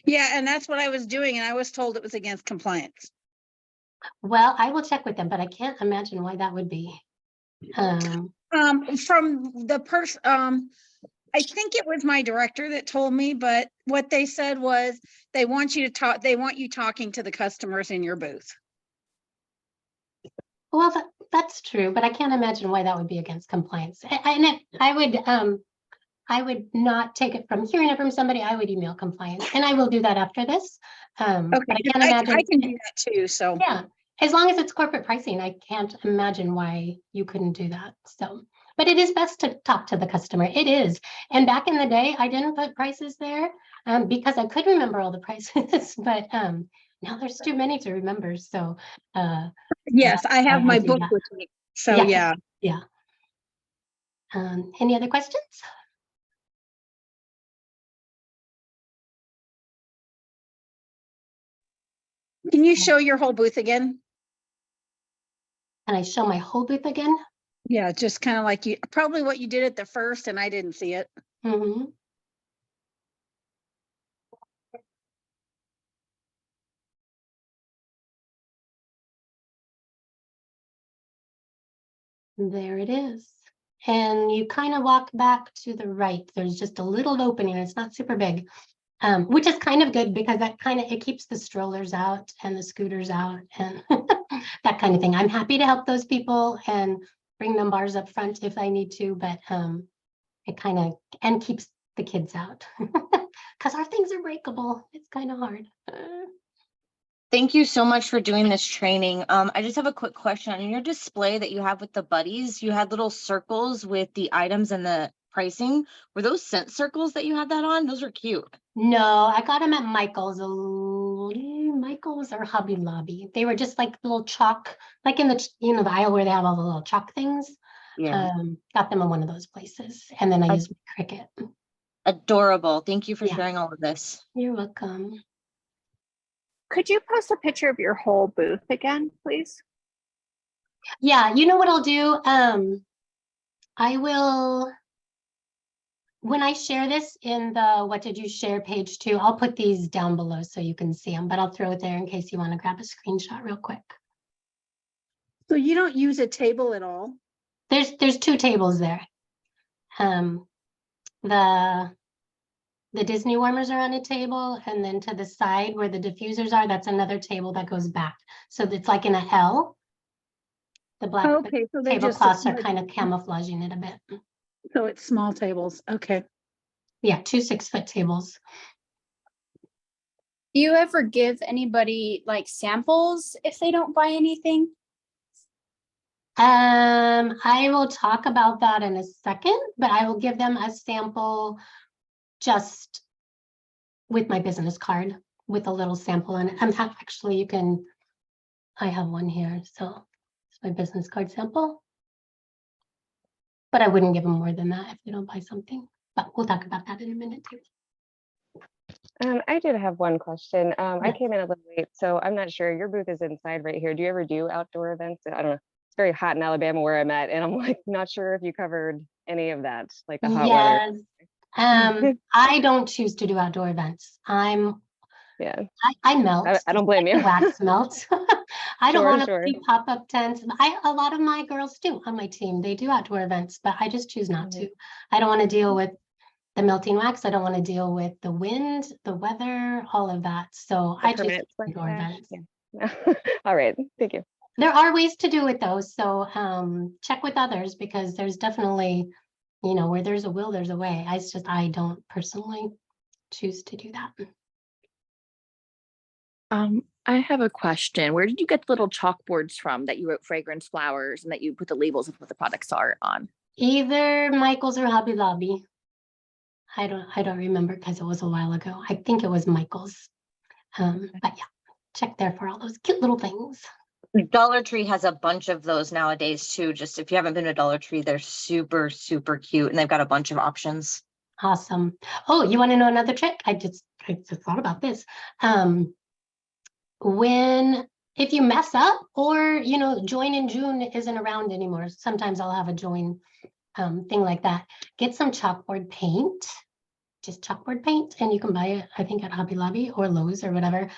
[SPEAKER 2] Yeah, and that's what I was doing, and I was told it was against compliance.
[SPEAKER 1] Well, I will check with them, but I can't imagine why that would be.
[SPEAKER 2] From the person, I think it was my director that told me, but what they said was they want you to talk, they want you talking to the customers in your booth.
[SPEAKER 1] Well, that's true, but I can't imagine why that would be against compliance. I would not take it from hearing it from somebody. I would email compliance, and I will do that after this.
[SPEAKER 2] Okay,
[SPEAKER 1] But I can't
[SPEAKER 2] I
[SPEAKER 1] imagine.
[SPEAKER 2] can do that too, so.
[SPEAKER 1] Yeah, as long as it's corporate pricing, I can't imagine why you couldn't do that. So, but it is best to talk to the customer. It is. And back in the day, I didn't put prices there because I could remember all the prices, but now there's too many to remember. So,
[SPEAKER 2] Yes, I have my
[SPEAKER 1] I do
[SPEAKER 2] book
[SPEAKER 1] that.
[SPEAKER 2] with me, so yeah.
[SPEAKER 1] Yeah. Any other questions?
[SPEAKER 2] Can you show your whole booth again?
[SPEAKER 1] Can I show my whole booth again?
[SPEAKER 2] Yeah, just kind of like you, probably what you did at the first and I didn't see it.
[SPEAKER 1] Mm-hmm. There it is. And you kind of walk back to the right. There's just a little opening. It's not super big, which is kind of good because that it keeps the strollers out and the scooters out and that kind of thing. I'm happy to help those people and bring them bars up front if I need to, but it kind of and keeps the kids out because our things are breakable. It's kind of hard.
[SPEAKER 3] Thank you so much for doing this training. I just have a quick question. On your display that you have with the buddies, you had little circles with the items and the pricing. Were those scent circles that you had that on? Those were cute.
[SPEAKER 1] No, I got them at Michael's, Michael's or Hobby Lobby. They were just like little chalk, like in the, the aisle where they have all the little chalk things.
[SPEAKER 3] Yeah.
[SPEAKER 1] Got them in one of those places. And then I
[SPEAKER 3] Ad-
[SPEAKER 1] used my Cricut.
[SPEAKER 3] Adorable. Thank you for
[SPEAKER 1] Yeah.
[SPEAKER 3] sharing all of this.
[SPEAKER 1] You're welcome.
[SPEAKER 4] Could you post a picture of your whole booth again, please?
[SPEAKER 1] Yeah, you know what I'll do? I will, when I share this in the what did you share page too, I'll put these down below so you can see them, but I'll throw it there in case you want to grab a screenshot real quick.
[SPEAKER 2] So you don't use a table at all?
[SPEAKER 1] There's two tables there. The Disney warmers are on a table, and then to the side where the diffusers are, that's another table that goes back. So it's like in a L. The black
[SPEAKER 2] Okay, so they're just
[SPEAKER 1] tablecloths are kind of camouflaging it a bit.
[SPEAKER 2] So it's small tables. Okay.
[SPEAKER 1] Yeah, 2 6-foot tables.
[SPEAKER 4] Do you ever give anybody like samples if they don't buy anything?
[SPEAKER 1] I will talk about that in a second, but I will give them a sample just with my business card with a little sample in it. Actually, you can, I have one here, so it's my business card sample. But I wouldn't give them more than that if they don't buy something. But we'll talk about that in a minute too.
[SPEAKER 5] I did have one question. I
[SPEAKER 1] Yes.
[SPEAKER 5] came in a little late, so I'm not sure. Your booth is inside right here. Do you ever do outdoor events? I don't know. It's very hot in Alabama where I'm at, and I'm like not sure if you covered any of that, like the hot weather.
[SPEAKER 1] Yes. I don't choose to do outdoor events.
[SPEAKER 5] Yeah,
[SPEAKER 1] I melt.
[SPEAKER 5] I don't blame you.
[SPEAKER 1] The wax melts. I don't
[SPEAKER 5] Sure,
[SPEAKER 1] want to
[SPEAKER 5] sure.
[SPEAKER 1] see pop-up tents. A lot of my girls do on my team. They do outdoor events, but I just choose not to. I don't want to deal with the melting wax. I don't want to deal with the wind, the weather, all of that. So
[SPEAKER 5] The
[SPEAKER 1] I choose
[SPEAKER 5] permanent
[SPEAKER 1] outdoor
[SPEAKER 5] splash.
[SPEAKER 1] events.
[SPEAKER 5] Yeah. All right. Thank you.
[SPEAKER 1] There are ways to do it though. So check with others because there's definitely, where there's a will, there's a way. I don't personally choose to do that.
[SPEAKER 6] I have a question. Where did you get the little chalkboards from that you wrote fragrance flowers and that you put the labels of what the products are on?
[SPEAKER 1] Either Michael's or Hobby Lobby. I don't remember because it was a while ago. I think it was Michael's. But yeah, check there for all those cute little things.
[SPEAKER 3] Dollar Tree has a bunch of those nowadays too. Just if you haven't been to Dollar Tree, they're super, super cute and they've got a bunch of options.
[SPEAKER 1] Awesome. Oh, you want to know another trick? I just thought about this. If you mess up or, join in June isn't around anymore. Sometimes I'll have a join thing like that. Get some chalkboard paint, just chalkboard paint, and you can buy it, I think, at Hobby Lobby or Lowe's or whatever.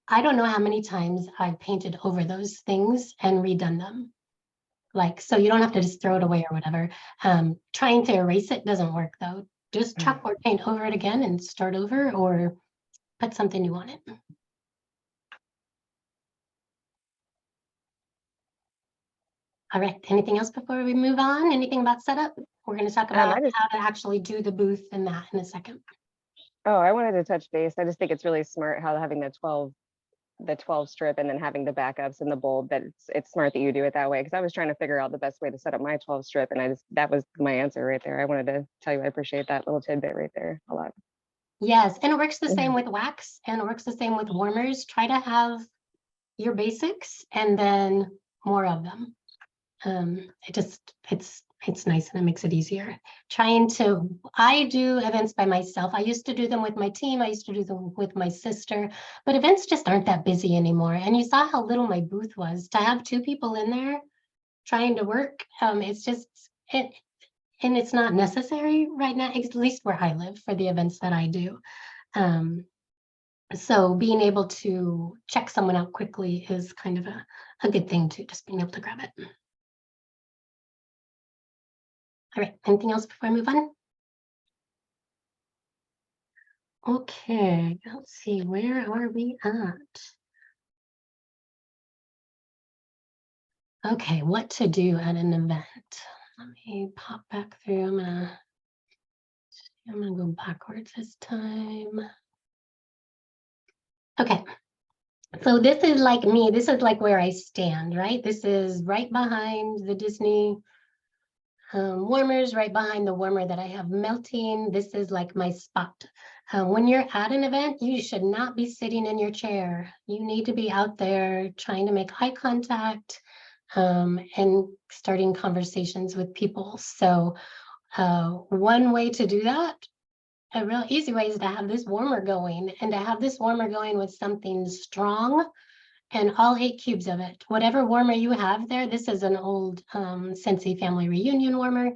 [SPEAKER 1] I don't know how many times I've painted over those things and redone them. Like, so you don't have to just throw it away or whatever. Trying to erase it doesn't work though. Just chalkboard paint over it again and start over, or put something new on it. All right, anything else before we move on? Anything about setup? We're going to talk about how to actually do the booth and that in a second.
[SPEAKER 5] Oh, I wanted to touch base. I just think it's really smart how having the 12 strip and then having the backups and the bulb, that it's smart that you do it that way, because I was trying to figure out the best way to set up my 12 strip, and that was my answer right there. I wanted to tell you I appreciate that little tidbit right there a lot.
[SPEAKER 1] Yes, and it works the same with wax, and it works the same with warmers. Try to have your basics and then more of them. It's nice and it makes it easier. I do events by myself. I used to do them with my team. I used to do them with my sister, but events just aren't that busy anymore. And you saw how little my booth was. To have 2 people in there trying to work, it's just, and it's not necessary right now, at least where I live, for the events that I do. So being able to check someone out quickly is kind of a good thing too, just being able to grab it. All right, anything else before I move on? Okay, let's see, where are we at? Okay, what to do at an event. Let me pop back through. I'm gonna go backwards this time. Okay, so this is like me. This is like where I stand, right? This is right behind the Disney warmers, right behind the warmer that I have melting. This is like my spot. When you're at an event, you should not be sitting in your chair. You need to be out there trying to make eye contact and starting conversations with people. So one way to do that, a real easy way, is to have this warmer going, and to have this warmer going with something strong and all 8 cubes of it. Whatever warmer you have there, this is an old Scentsy family reunion warmer.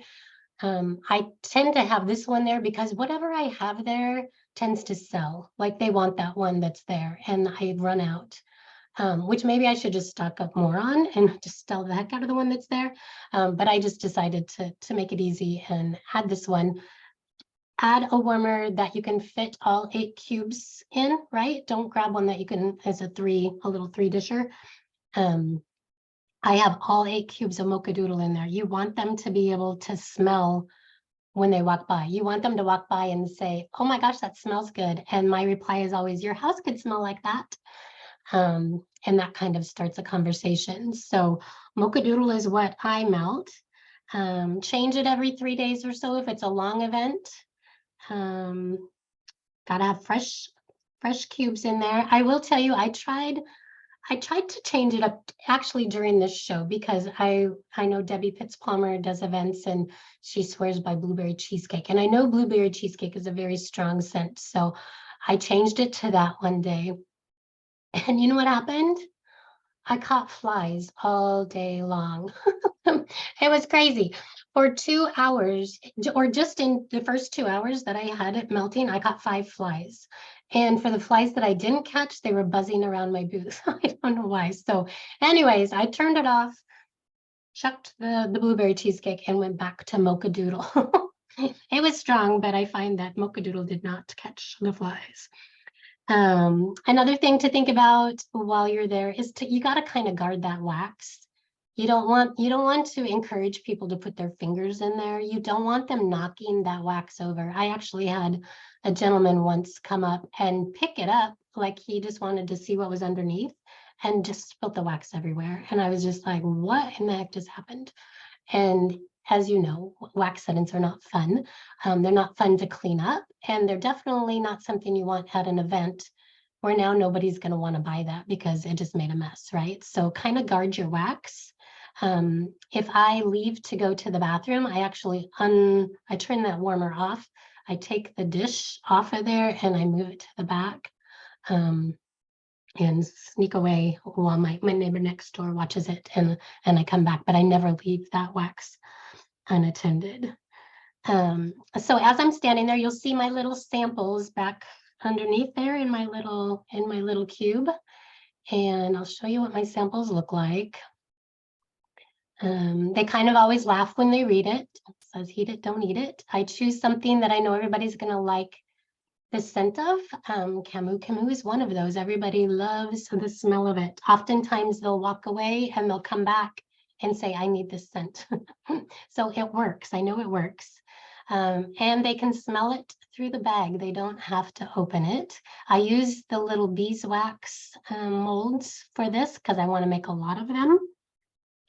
[SPEAKER 1] I tend to have this one there because whatever I have there tends to sell. Like, they want that one that's there, and I run out. Which maybe I should just stock up more on and just sell the heck out of the one that's there. But I just decided to make it easy and add this one. Add a warmer that you can fit all 8 cubes in, right? Don't grab one that you can, as a little 3-disher. I have all 8 cubes of Mocha Doodle in there. You want them to be able to smell when they walk by. You want them to walk by and say, oh my gosh, that smells good. And my reply is always, your house could smell like that. And that kind of starts a conversation. So Mocha Doodle is what I melt. Change it every 3 days or so if it's a long event. Gotta have fresh cubes in there. I will tell you, I tried to change it up actually during this show, because I know Debbie Pitts Plummer does events and she swears by blueberry cheesecake. And I know blueberry cheesecake is a very strong scent. So I changed it to that one day. And you know what happened? I caught flies all day long. It was crazy. For 2 hours, or just in the first 2 hours that I had it melting, I caught 5 flies. And for the flies that I didn't catch, they were buzzing around my booth. I don't know why. So anyways, I turned it off, chucked the blueberry cheesecake, and went back to Mocha Doodle. It was strong, but I find that Mocha Doodle did not catch the flies. Another thing to think about while you're there is you got to kind of guard that wax. You don't want to encourage people to put their fingers in there. You don't want them knocking that wax over. I actually had a gentleman once come up and pick it up like he just wanted to see what was underneath, and just spilt the wax everywhere. And I was just like, what in the heck just happened? And as you know, wax settings are not fun. They're not fun to clean up, and they're definitely not something you want at an event where now nobody's going to want to buy that because it just made a mess, right? So kind of guard your wax. If I leave to go to the bathroom, I actually I turn that warmer off. I take the dish off of there and I move it to the back. And sneak away while my neighbor next door watches it, and I come back, but I never leave that wax. unattended. So as I'm standing there, you'll see my little samples back underneath there in my little cube. And I'll show you what my samples look like. They kind of always laugh when they read it. It says, heat it, don't eat it. I choose something that I know everybody's gonna like the scent of. Camus is one of those. Everybody loves the smell of it. Oftentimes they'll walk away and they'll come back and say, I need this scent. So it works, I know it works. And they can smell it through the bag. They don't have to open it. I use the little beeswax molds for this because I want to make a lot of them.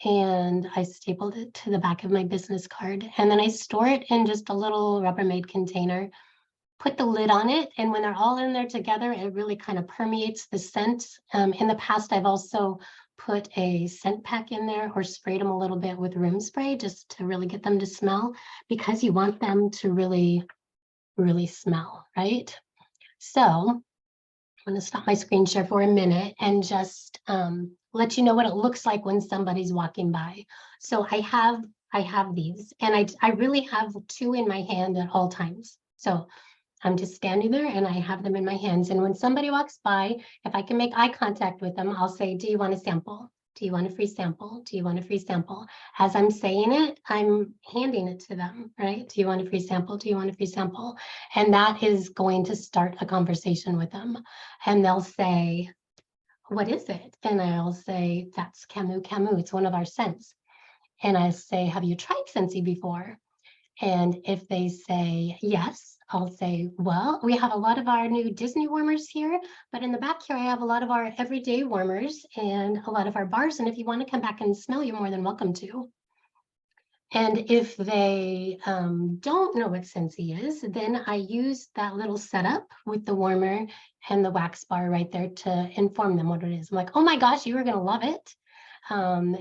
[SPEAKER 1] And I stapled it to the back of my business card. And then I store it in just a little Rubbermaid container, put the lid on it. And when they're all in there together, it really kind of permeates the scent. In the past, I've also put a scent pack in there or sprayed them a little bit with room spray just to really get them to smell, because you want them to really, really smell, right? So I'm going to stop my screen share for a minute and just let you know what it looks like when somebody's walking by. So I have these, and I really have two in my hand at all times. So I'm just standing there and I have them in my hands. And when somebody walks by, if I can make eye contact with them, I'll say, do you want a sample? Do you want a free sample? Do you want a free sample? As I'm saying it, I'm handing it to them, right? Do you want a free sample? Do you want a free sample? And that is going to start a conversation with them. And they'll say, what is it? And I'll say, that's Camus. It's one of our scents. And I say, have you tried Scentsy before? And if they say yes, I'll say, well, we have a lot of our new Disney warmers here, but in the back here, I have a lot of our everyday warmers and a lot of our bars. And if you want to come back and smell, you're more than welcome to. And if they don't know what Scentsy is, then I use that little setup with the warmer and the wax bar right there to inform them what it is. I'm like, oh my gosh, you are going to love it.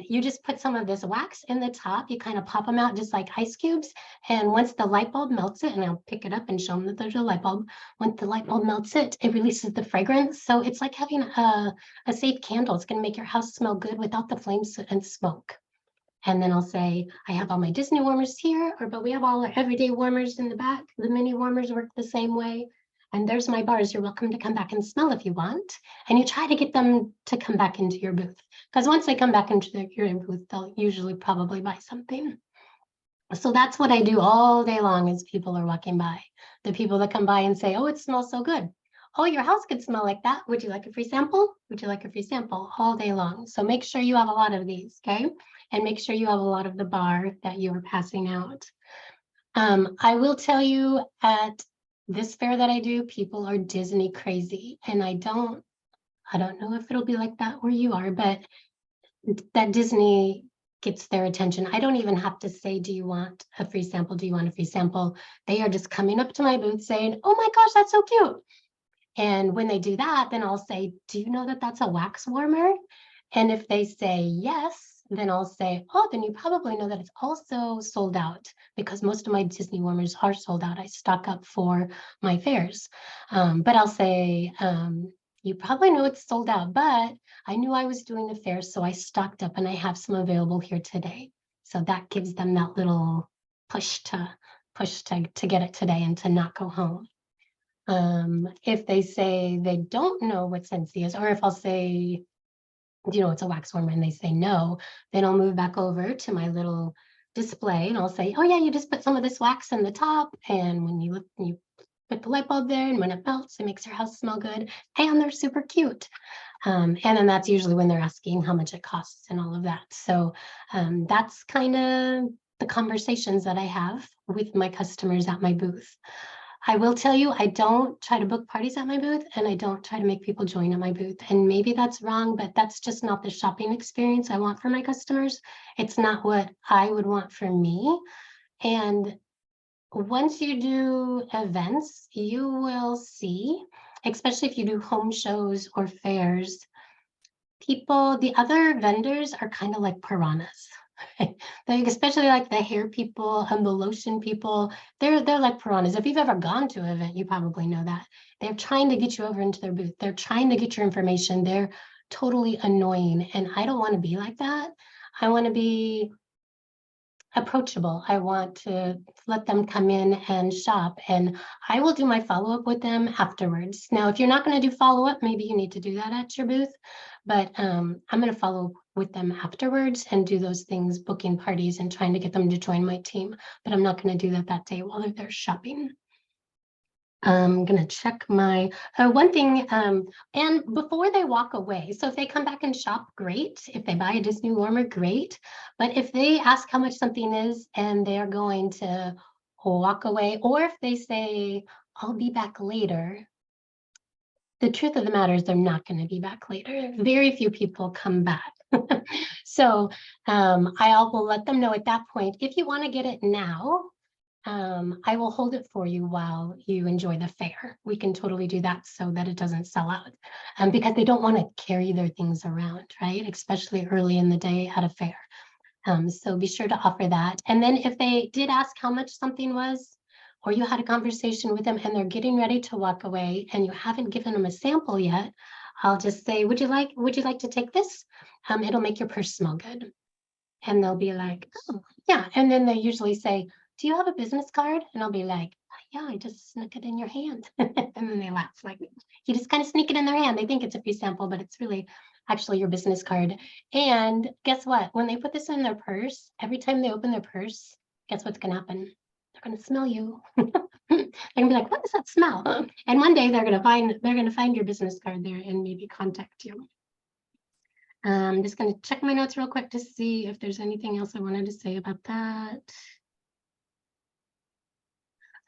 [SPEAKER 1] You just put some of this wax in the top, you kind of pop them out just like ice cubes. And once the light bulb melts it, and I'll pick it up and show them that there's a light bulb. Once the light bulb melts it, it releases the fragrance. So it's like having a safe candle. It's going to make your house smell good without the flames and smoke. And then I'll say, I have all my Disney warmers here, but we have all our everyday warmers in the back. The mini warmers work the same way. And there's my bars. You're welcome to come back and smell if you want. And you try to get them to come back into your booth, because once they come back into your booth, they'll usually probably buy something. So that's what I do all day long as people are walking by. The people that come by and say, oh, it smells so good. Oh, your house could smell like that. Would you like a free sample? Would you like a free sample? All day long. So make sure you have a lot of these, okay? And make sure you have a lot of the bar that you are passing out. I will tell you, at this fair that I do, people are Disney crazy. And I don't know if it'll be like that where you are, but that Disney gets their attention. I don't even have to say, do you want a free sample? Do you want a free sample? They are just coming up to my booth saying, oh my gosh, that's so cute. And when they do that, then I'll say, do you know that that's a wax warmer? And if they say yes, then I'll say, oh, then you probably know that it's also sold out, because most of my Disney warmers are sold out. I stock up for my fairs. But I'll say, you probably know it's sold out, but I knew I was doing the fair, so I stocked up and I have some available here today. So that gives them that little push to get it today and to not go home. If they say they don't know what Scentsy is, or if I'll say, you know, it's a wax warmer, and they say no, then I'll move back over to my little display and I'll say, oh yeah, you just put some of this wax in the top, and when you look, you put the light bulb there, and when it melts, it makes your house smell good, and they're super cute. And then that's usually when they're asking how much it costs and all of that. So that's kind of the conversations that I have with my customers at my booth. I will tell you, I don't try to book parties at my booth, and I don't try to make people join at my booth. And maybe that's wrong, but that's just not the shopping experience I want for my customers. It's not what I would want for me. And once you do events, you will see, especially if you do home shows or fairs, the other vendors are kind of like piranhas. Like, especially like the hair people and the lotion people, they're like piranhas. If you've ever gone to an event, you probably know that. They're trying to get you over into their booth. They're trying to get your information. They're totally annoying. And I don't want to be like that. I want to be approachable. I want to let them come in and shop, and I will do my follow-up with them afterwards. Now, if you're not going to do follow-up, maybe you need to do that at your booth, but I'm going to follow with them afterwards and do those things, booking parties and trying to get them to join my team, but I'm not going to do that day while they're there shopping. I'm gonna check my one thing, and before they walk away. So if they come back and shop, great. If they buy a Disney warmer, great. But if they ask how much something is and they're going to walk away, or if they say, I'll be back later, the truth of the matter is they're not going to be back later. Very few people come back. So I will let them know at that point, if you want to get it now, I will hold it for you while you enjoy the fair. We can totally do that so that it doesn't sell out, because they don't want to carry their things around, right? Especially early in the day at a fair. So be sure to offer that. And then if they did ask how much something was, or you had a conversation with them and they're getting ready to walk away and you haven't given them a sample yet, I'll just say, would you like to take this? It'll make your purse smell good. And they'll be like, oh, yeah. And then they usually say, do you have a business card? And I'll be like, yeah, I just snuck it in your hand. And then they laugh, like, you just kind of sneak it in their hand. They think it's a free sample, but it's really actually your business card. And guess what? When they put this in their purse, every time they open their purse, guess what's going to happen? They're going to smell you. They're going to be like, what is that smell? And one day they're going to find your business card there and maybe contact you. I'm just going to check my notes real quick to see if there's anything else I wanted to say about that.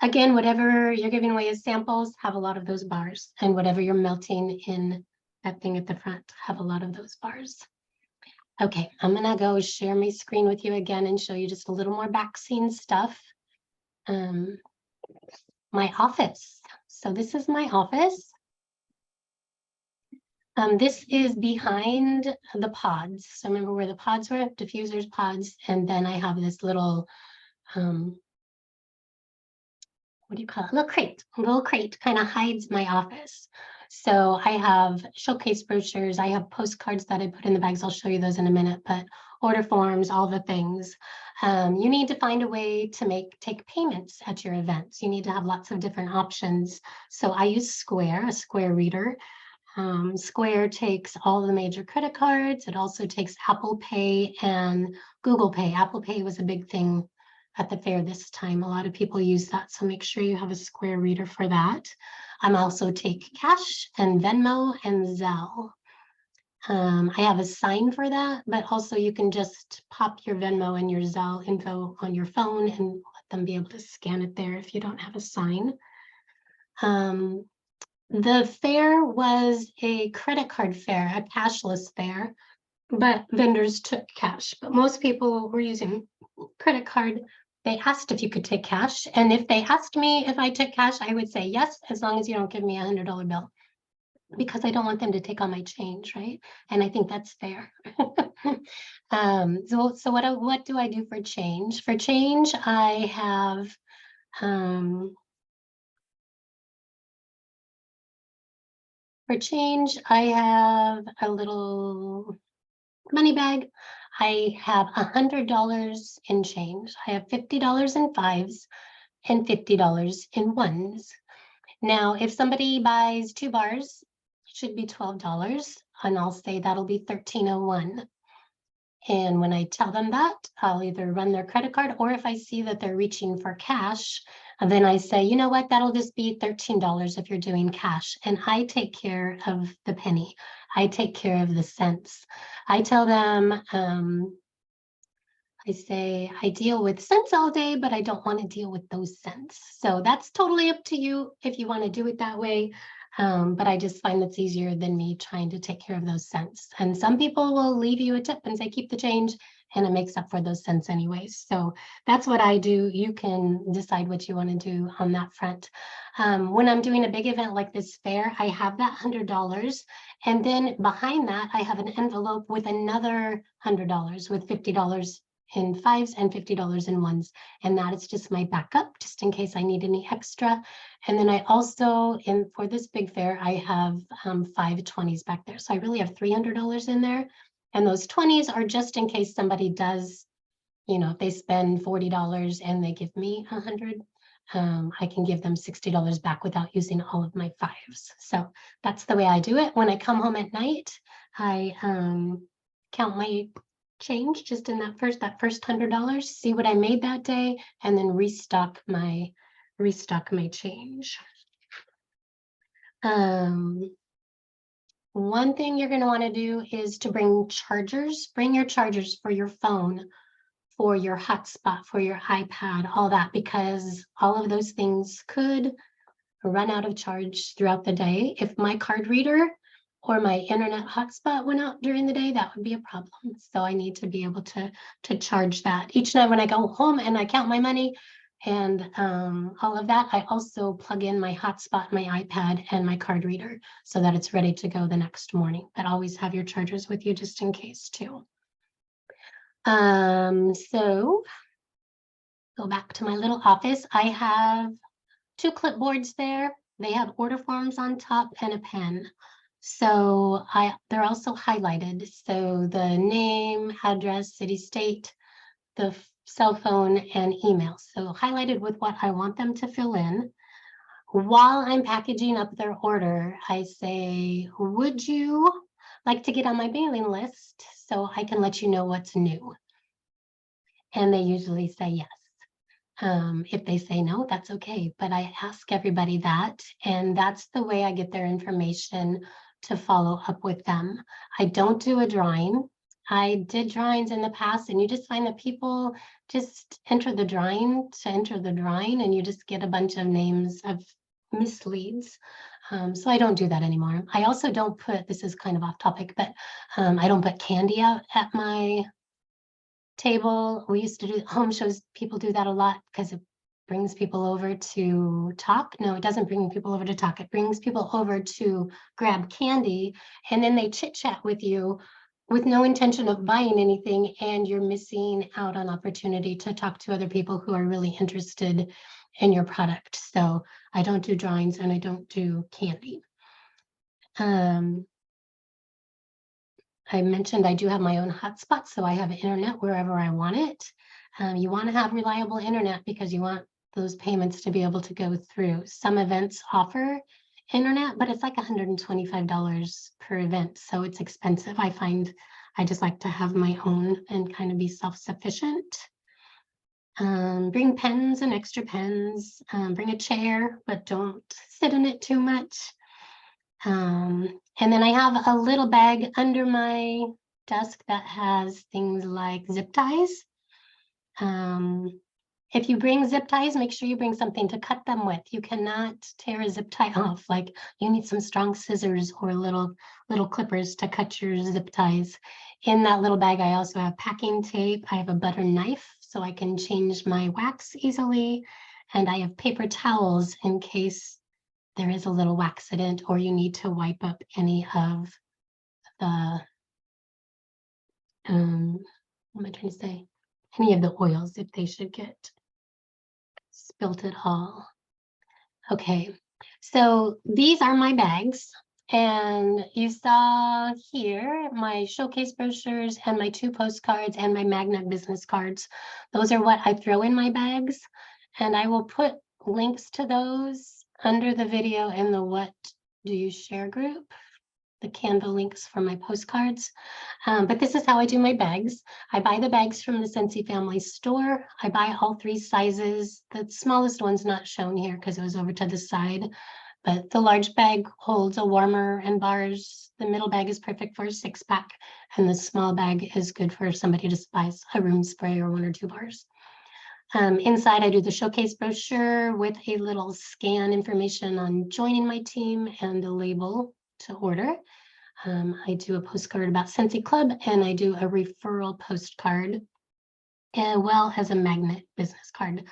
[SPEAKER 1] Again, whatever you're giving away as samples, have a lot of those bars, and whatever you're melting in that thing at the front, have a lot of those bars. Okay, I'm gonna go share my screen with you again and show you just a little more back scene stuff. My office. So this is my office. This is behind the pods. So remember where the pods were, diffusers, pods, and then I have this little, what do you call it? A little crate kind of hides my office. So I have showcase brochures. I have postcards that I put in the bags. I'll show you those in a minute, but order forms, all the things. You need to find a way to take payments at your events. You need to have lots of different options. So I use Square, a Square reader. Square takes all the major credit cards. It also takes Apple Pay and Google Pay. Apple Pay was a big thing at the fair this time. A lot of people use that, so make sure you have a Square reader for that. I also take cash and Venmo and Zelle. I have a sign for that, but also you can just pop your Venmo and your Zelle info on your phone and let them be able to scan it there if you don't have a sign. The fair was a credit card fair, a cashless fair, but vendors took cash. But most people were using credit card. They asked if you could take cash. And if they asked me if I took cash, I would say yes, as long as you don't give me $100 bill, because I don't want them to take all my change, right? And I think that's fair. So what do I do for change? For change, I have a little money bag. I have $100 in change. I have $50 in fives and $50 in ones. Now, if somebody buys 2 bars, it should be $12, and I'll say that'll be $13.01. And when I tell them that, I'll either run their credit card, or if I see that they're reaching for cash, then I say, you know what, that'll just be $13 if you're doing cash. And I take care of the penny. I take care of the cents. I tell them, I say, I deal with cents all day, but I don't want to deal with those cents. So that's totally up to you if you want to do it that way. But I just find that's easier than me trying to take care of those cents. And some people will leave you a tip and say, keep the change, and it makes up for those cents anyways. So that's what I do. You can decide what you want to do on that front. When I'm doing a big event like this fair, I have that $100. And then behind that, I have an envelope with another $100 with $50 in fives and $50 in ones. And that is just my backup, just in case I need any extra. And then I also, for this big fair, I have 5 20s back there. So I really have $300 in there. And those 20s are just in case somebody does You know, if they spend $40 and they give me 100, I can give them $60 back without using all of my fives. So that's the way I do it. When I come home at night, I count my change just in that first $100, see what I made that day, and then restock my change. One thing you're going to want to do is to bring chargers. Bring your chargers for your phone, for your hotspot, for your iPad, all that, because all of those things could run out of charge throughout the day. If my card reader or my internet hotspot went out during the day, that would be a problem. So I need to be able to charge that. Each night when I go home and I count my money and all of that, I also plug in my hotspot, my iPad, and my card reader so that it's ready to go the next morning. But always have your chargers with you just in case too. So go back to my little office. I have 2 clipboards there. They have order forms on top and a pen. So they're also highlighted. So the name, address, city, state, the cell phone, and email. So highlighted with what I want them to fill in. While I'm packaging up their order, I say, would you like to get on my mailing list so I can let you know what's new? And they usually say yes. If they say no, that's okay. But I ask everybody that, and that's the way I get their information to follow up with them. I don't do a drawing. I did drawings in the past, and you just find that people just enter the drawing to enter the drawing, and you just get a bunch of names of misleads. So I don't do that anymore. I also don't put, this is kind of off topic, but I don't put candy out at my table. We used to do home shows. People do that a lot because it brings people over to talk. No, it doesn't bring people over to talk. It brings people over to grab candy, and then they chit chat with you with no intention of buying anything, and you're missing out on opportunity to talk to other people who are really interested in your product. So I don't do drawings and I don't do candy. I mentioned I do have my own hotspot, so I have internet wherever I want it. You want to have reliable internet because you want those payments to be able to go through. Some events offer internet, but it's like $125 per event, so it's expensive. I find I just like to have my own and kind of be self-sufficient. Bring pens and extra pens. Bring a chair, but don't sit in it too much. And then I have a little bag under my desk that has things like zip ties. If you bring zip ties, make sure you bring something to cut them with. You cannot tear a zip tie off. Like you need some strong scissors or little clippers to cut your zip ties. In that little bag, I also have packing tape. I have a butter knife so I can change my wax easily. And I have paper towels in case there is a little waxident or you need to wipe up any of the, what am I trying to say? Any of the oils if they should get spilt at all. Okay, so these are my bags. And you saw here my showcase brochures and my 2 postcards and my magnet business cards. Those are what I throw in my bags. And I will put links to those under the video in the What Do You Share group, the Canva links for my postcards. But this is how I do my bags. I buy the bags from the Scentsy family store. I buy all 3 sizes. The smallest one's not shown here because it was over to the side, but the large bag holds a warmer and bars. The middle bag is perfect for a 6-pack, and the small bag is good for somebody to buy a room spray or 1 or 2 bars. Inside, I do the showcase brochure with a little scan information on joining my team and a label to order. I do a postcard about Scentsy Club, and I do a referral postcard, as well as a magnet business card.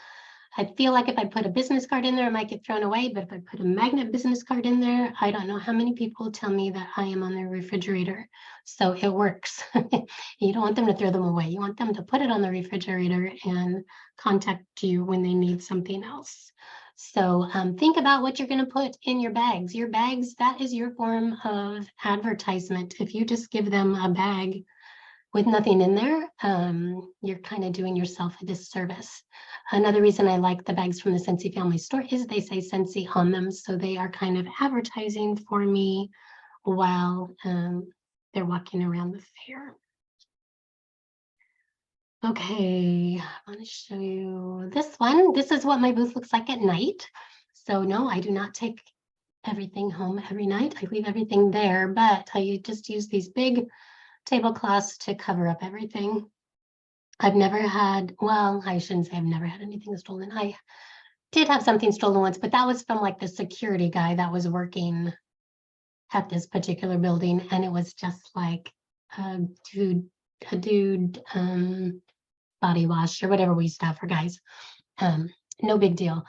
[SPEAKER 1] I feel like if I put a business card in there, it might get thrown away, but if I put a magnet business card in there, I don't know how many people tell me that I am on their refrigerator. So it works. You don't want them to throw them away. You want them to put it on the refrigerator and contact you when they need something else. So think about what you're going to put in your bags. Your bags, that is your form of advertisement. If you just give them a bag with nothing in there, you're kind of doing yourself a disservice. Another reason I like the bags from the Scentsy family store is they say Scentsy on them. So they are kind of advertising for me while they're walking around the fair. Okay, I want to show you this one. This is what my booth looks like at night. So no, I do not take everything home every night. I leave everything there, but I just use these big tablecloths to cover up everything. I've never had, well, I shouldn't say I've never had anything stolen. I did have something stolen once, but that was from like the security guy that was working at this particular building. And it was just like a dude body wash or whatever we used to have for guys. No big deal.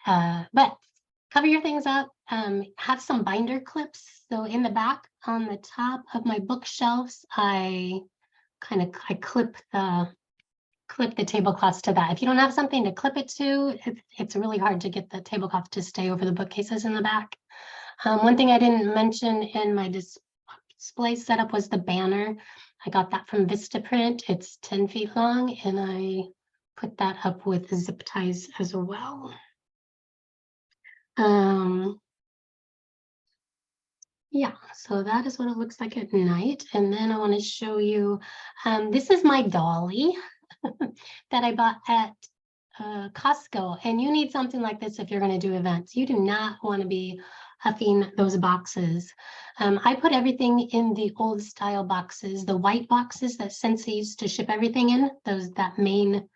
[SPEAKER 1] But cover your things up. Have some binder clips. So in the back on the top of my bookshelves, I clip the tablecloths to that. If you don't have something to clip it to, it's really hard to get the tablecloth to stay over the bookcases in the back. One thing I didn't mention in my display setup was the banner. I got that from Vistaprint. It's 10 feet long, and I put that up with zip ties as well. Yeah, so that is what it looks like at night. And then I want to show you, this is my dolly that I bought at Costco. And you need something like this if you're going to do events. You do not want to be huffing those boxes. I put everything in the old style boxes, the white boxes that Scentsy used to ship everything in, that main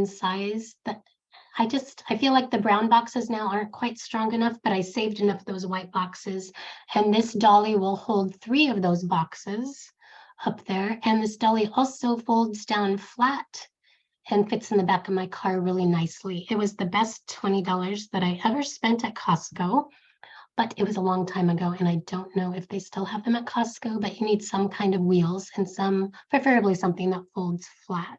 [SPEAKER 1] size. That I feel like the brown boxes now aren't quite strong enough, but I saved enough of those white boxes. And this dolly will hold 3 of those boxes up there. And this dolly also folds down flat and fits in the back of my car really nicely. It was the best $20 that I ever spent at Costco, but it was a long time ago, and I don't know if they still have them at Costco, but you need some kind of wheels and preferably something that folds flat.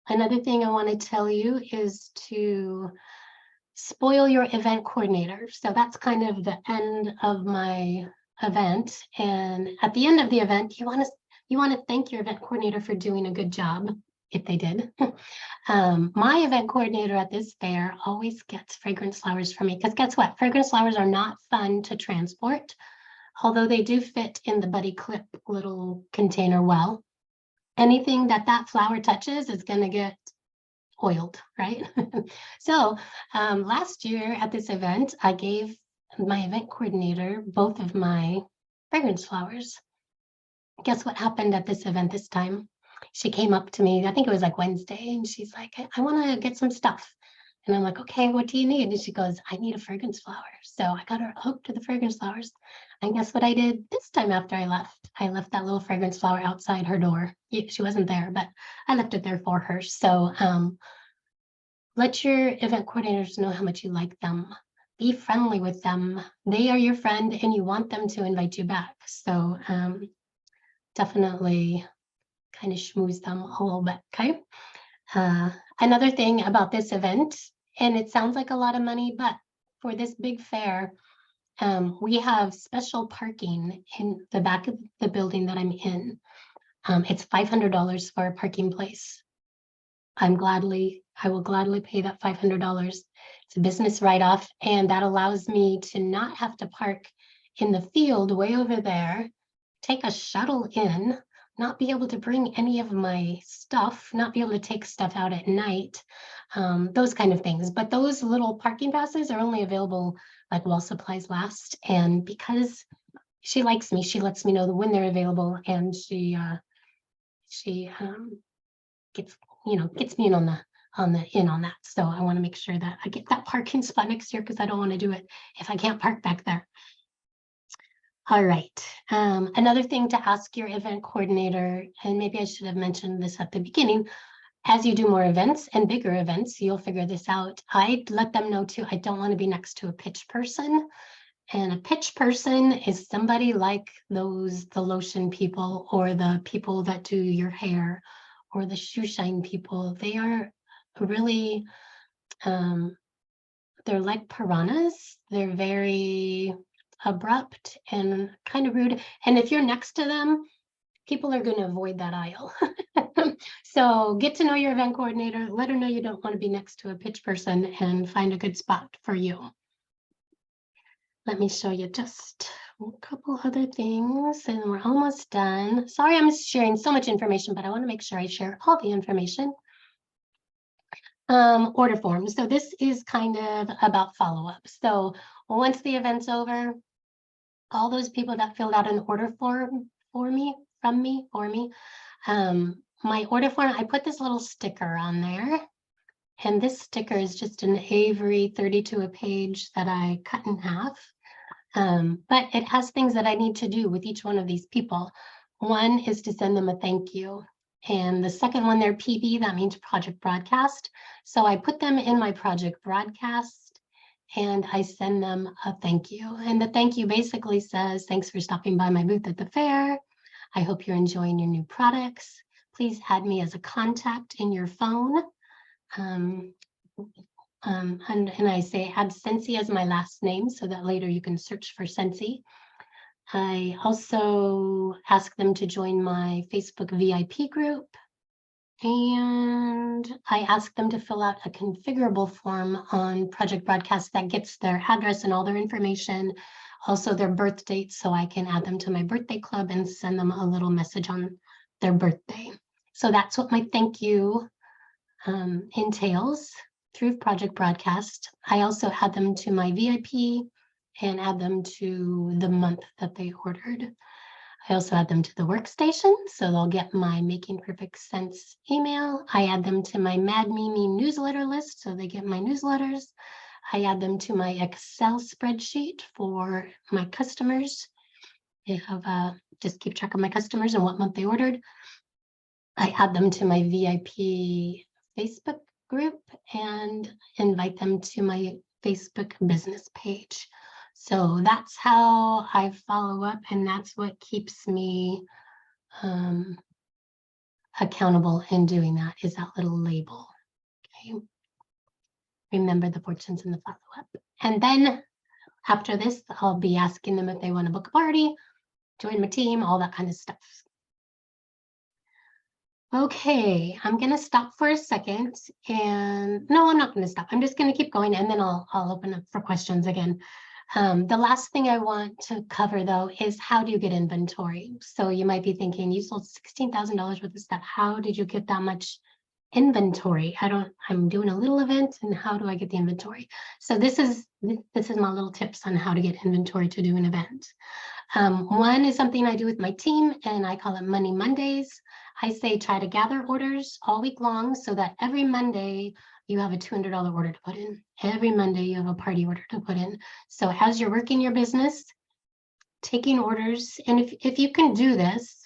[SPEAKER 1] Another thing I want to tell you is to spoil your event coordinator. So that's kind of the end of my event. And at the end of the event, you want to thank your event coordinator for doing a good job, if they did. My event coordinator at this fair always gets fragrance flowers for me, because guess what? Fragrance flowers are not fun to transport, although they do fit in the buddy clip little container well. Anything that flower touches is going to get oiled, right? So last year at this event, I gave my event coordinator both of my fragrance flowers. Guess what happened at this event this time? She came up to me, I think it was like Wednesday, and she's like, I want to get some stuff. And I'm like, okay, what do you need? And she goes, I need a fragrance flower. So I got her hooked to the fragrance flowers. And guess what I did this time after I left? I left that little fragrance flower outside her door. She wasn't there, but I left it there for her. So let your event coordinators know how much you like them. Be friendly with them. They are your friend and you want them to invite you back. So definitely kind of schmooze them a little bit, okay? Another thing about this event, and it sounds like a lot of money, but for this big fair, we have special parking in the back of the building that I'm in. It's $500 for a parking place. I will gladly pay that $500. It's a business write-off, and that allows me to not have to park in the field way over there, take a shuttle in, not be able to bring any of my stuff, not be able to take stuff out at night, those kind of things. But those little parking passes are only available like while supplies last. And because she likes me, she lets me know when they're available, and she gets me in on that. So I want to make sure that I get that parking spot next year, because I don't want to do it if I can't park back there. All right. Another thing to ask your event coordinator, and maybe I should have mentioned this at the beginning, as you do more events and bigger events, you'll figure this out. I'd let them know too, I don't want to be next to a pitch person. And a pitch person is somebody like the lotion people or the people that do your hair or the shoe shine people. They are really, they're like piranhas. They're very abrupt and kind of rude. And if you're next to them, people are going to avoid that aisle. So get to know your event coordinator, let her know you don't want to be next to a pitch person, and find a good spot for you. Let me show you just a couple other things and we're almost done. Sorry, I'm sharing so much information, but I want to make sure I share all the information. Order form. So this is kind of about follow-up. So once the event's over, all those people that filled out an order form for me, my order form, I put this little sticker on there. And this sticker is just an Avery 32 a page that I cut in half. But it has things that I need to do with each one of these people. One is to send them a thank you. And the second one, their PB, that means project broadcast. So I put them in my project broadcast and I send them a thank you. And the thank you basically says, thanks for stopping by my booth at the fair. I hope you're enjoying your new products. Please add me as a contact in your phone. And I say add Scentsy as my last name so that later you can search for Scentsy. I also ask them to join my Facebook VIP group. And I ask them to fill out a configurable form on Project Broadcast that gets their address and all their information, also their birth date, so I can add them to my birthday club and send them a little message on their birthday. So that's what my thank you entails through Project Broadcast. I also add them to my VIP and add them to the month that they ordered. I also add them to the workstation, so they'll get my Making Perfect Sense email. I add them to my Mad Mimi newsletter list, so they get my newsletters. I add them to my Excel spreadsheet for my customers. They have just keep track of my customers and what month they ordered. I add them to my VIP Facebook group and invite them to my Facebook business page. So that's how I follow up, and that's what keeps me accountable in doing that, is that little label. Okay. Remember the fortunes in the follow-up. And then after this, I'll be asking them if they want to book a party, join my team, all that kind of stuff. Okay, I'm going to stop for a second, and no, I'm not going to stop. I'm just going to keep going, and then I'll open up for questions again. The last thing I want to cover, though, is how do you get inventory? So you might be thinking, you sold $16,000 worth of stuff. How did you get that much inventory? I'm doing a little event, and how do I get the inventory? So this is my little tips on how to get inventory to do an event. One is something I do with my team, and I call it Money Mondays. I say try to gather orders all week long so that every Monday you have a $200 order to put in. Every Monday you have a party order to put in. So as you're working your business, taking orders, and if you can do this,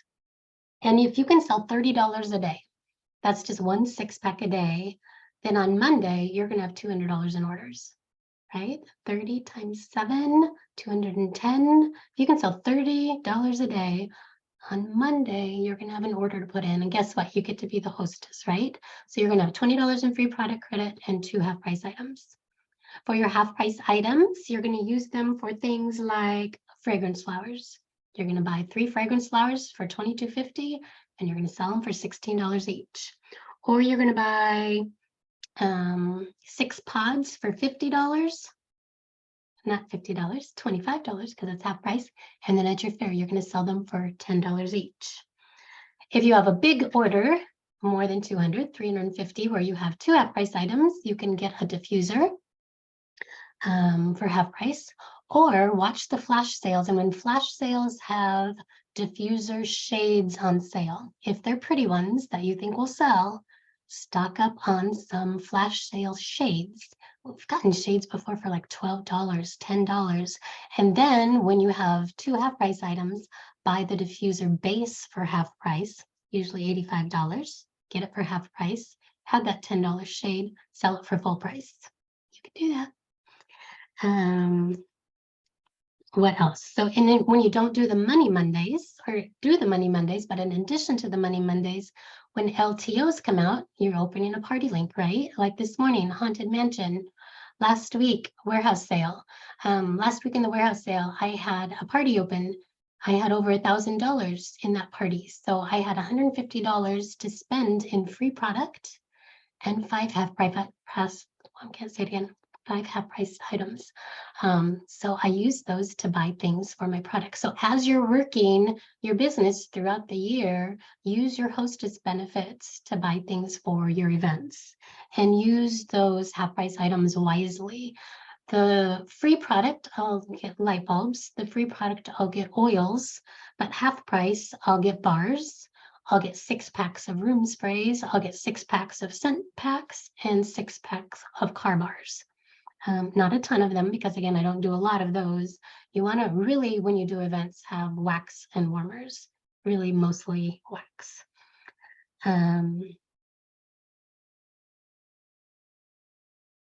[SPEAKER 1] and if you can sell $30 a day, that's just 1 6-pack a day, then on Monday you're going to have $200 in orders. Right? 30 times 7, 210. If you can sell $30 a day, on Monday, you're going to have an order to put in. And guess what? You get to be the hostess, right? So you're going to have $20 in free product credit and 2 half-price items. For your half-price items, you're going to use them for things like fragrance flowers. You're going to buy 3 fragrance flowers for $22.50, and you're going to sell them for $16 each. Or you're going to buy 6 pods for $50, not $50, $25 because it's half price. And then at your fair, you're going to sell them for $10 each. If you have a big order, more than 200, 350, where you have 2 half price items, you can get a diffuser for half price, or watch the flash sales. And when flash sales have diffuser shades on sale, if they're pretty ones that you think will sell, stock up on some flash sale shades. We've gotten shades before for like $12, $10. And then when you have 2 half price items, buy the diffuser base for half price, usually $85. Get it for half price, have that $10 shade, sell it for full price. You can do that. What else? So when you don't do the Money Mondays, or do the Money Mondays, but in addition to the Money Mondays, when LTOs come out, you're opening a party link, right? Like this morning, Haunted Mansion. last week, warehouse sale. Last week in the warehouse sale, I had a party open. I had over $1,000 in that party. So I had $150 to spend in free product and 5 half-price, I can't say it again, 5 half-price items. So I use those to buy things for my product. So as you're working your business throughout the year, use your hostess benefits to buy things for your events and use those half-price items wisely. The free product, I'll get light bulbs. The free product, I'll get oils, but half price, I'll get bars. I'll get 6 packs of room sprays. I'll get 6 packs of scent packs and 6 packs of car bars. Not a ton of them because again, I don't do a lot of those. You want to really, when you do events, have wax and warmers, really mostly wax.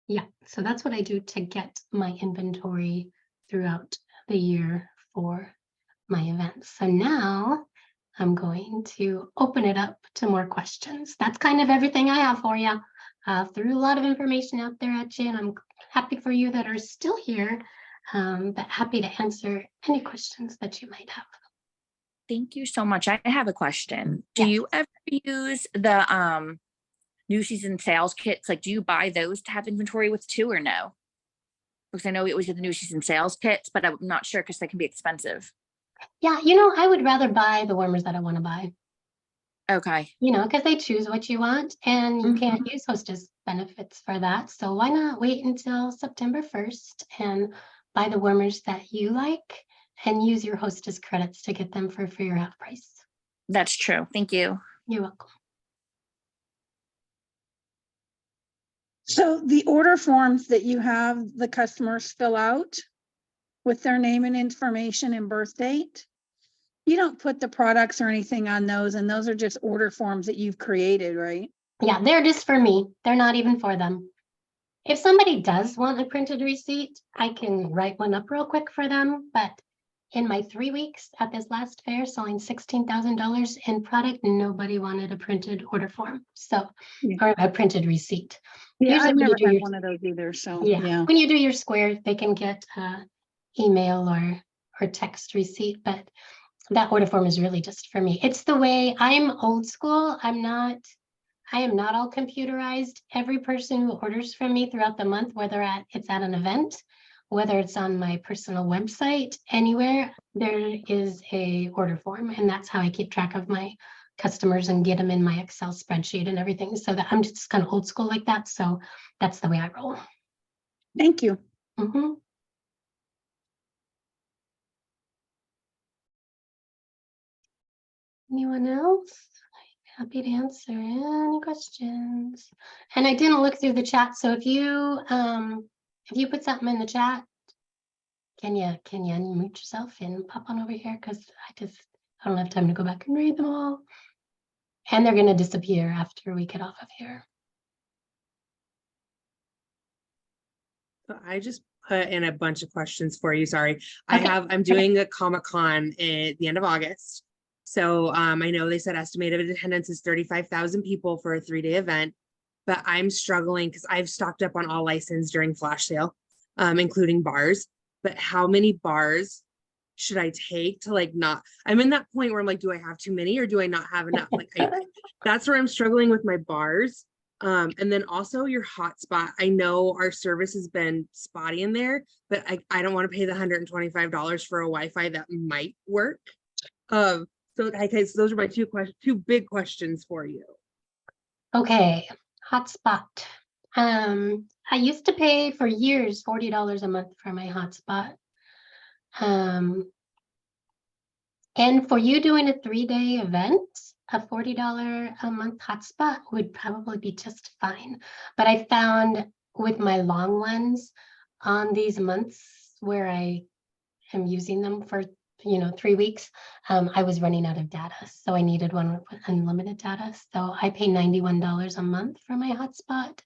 [SPEAKER 1] Yeah, so that's what I do to get my inventory throughout the year for my events. So now I'm going to open it up to more questions. That's kind of everything I have for you. Threw a lot of information out there at you, and I'm happy for you that are still here, but happy to answer any questions that you might have.
[SPEAKER 6] Thank you so much. I have a question. Do
[SPEAKER 1] Yes.
[SPEAKER 6] you ever use the new season sales kits? Like, do you buy those to have inventory with too, or no? Because I know it was the new season sales kits, but I'm not sure because they can be expensive.
[SPEAKER 1] Yeah, I would rather buy the warmers that I want to buy.
[SPEAKER 6] Okay.
[SPEAKER 1] Because they choose what you want and you can't use hostess benefits for that. So why not wait until September 1st and buy the warmers that you like and use your hostess credits to get them for free or half price.
[SPEAKER 6] That's true. Thank you.
[SPEAKER 1] You're welcome.
[SPEAKER 2] So the order forms that you have the customers fill out with their name and information and birth date, you don't put the products or anything on those, and those are just order forms that you've created, right?
[SPEAKER 1] Yeah, they're just for me. They're not even for them. If somebody does want a printed receipt, I can write one up real quick for them. But in my 3 weeks at this last fair selling $16,000 in product, nobody wanted a printed order form. So, or a printed receipt.
[SPEAKER 2] Yeah,
[SPEAKER 1] Usually
[SPEAKER 2] I've
[SPEAKER 1] when you
[SPEAKER 2] never
[SPEAKER 1] do
[SPEAKER 2] had
[SPEAKER 1] your-
[SPEAKER 2] one of those either, so,
[SPEAKER 1] Yeah,
[SPEAKER 2] yeah.
[SPEAKER 1] when you do your square, they can get email or text receipt, but that order form is really just for me. It's the way I'm old school. I am not all computerized. Every person who orders from me throughout the month, whether it's at an event, whether it's on my personal website, anywhere, there is a order form, and that's how I keep track of my customers and get them in my Excel spreadsheet and everything. So that I'm just kind of old school like that. So that's the way I roll.
[SPEAKER 2] Thank you.
[SPEAKER 1] Mhm. Anyone else? Happy to answer any questions. And I didn't look through the chat, so if you put something in the chat, can you unmute yourself and pop on over here? Because I don't have time to go back and read them all. And they're gonna disappear after we get off of here.
[SPEAKER 7] So I just put in a bunch of questions for you. Sorry.
[SPEAKER 1] Okay.
[SPEAKER 7] I'm doing a Comic-Con at the end of August. So I know they said estimated attendance is 35,000 people for a 3-day event, but I'm struggling because I've stocked up on all license during flash sale, including bars. But how many bars should I take to I'm in that point where I'm like, do I have too many or do I not have enough? That's where I'm struggling with my bars. And then also your hotspot. I know our service has been spotty in there, but I don't want to pay the $125 for a Wi-Fi that might work. So those are my two big questions for you.
[SPEAKER 1] Okay, hotspot. I used to pay for years $40 a month for my hotspot. And for you doing a 3-day event, a $40 a month hotspot would probably be just fine. But I found with my long ones on these months where I am using them for 3 weeks, I was running out of data. So I needed one with unlimited data. So I pay $91 a month for my hotspot.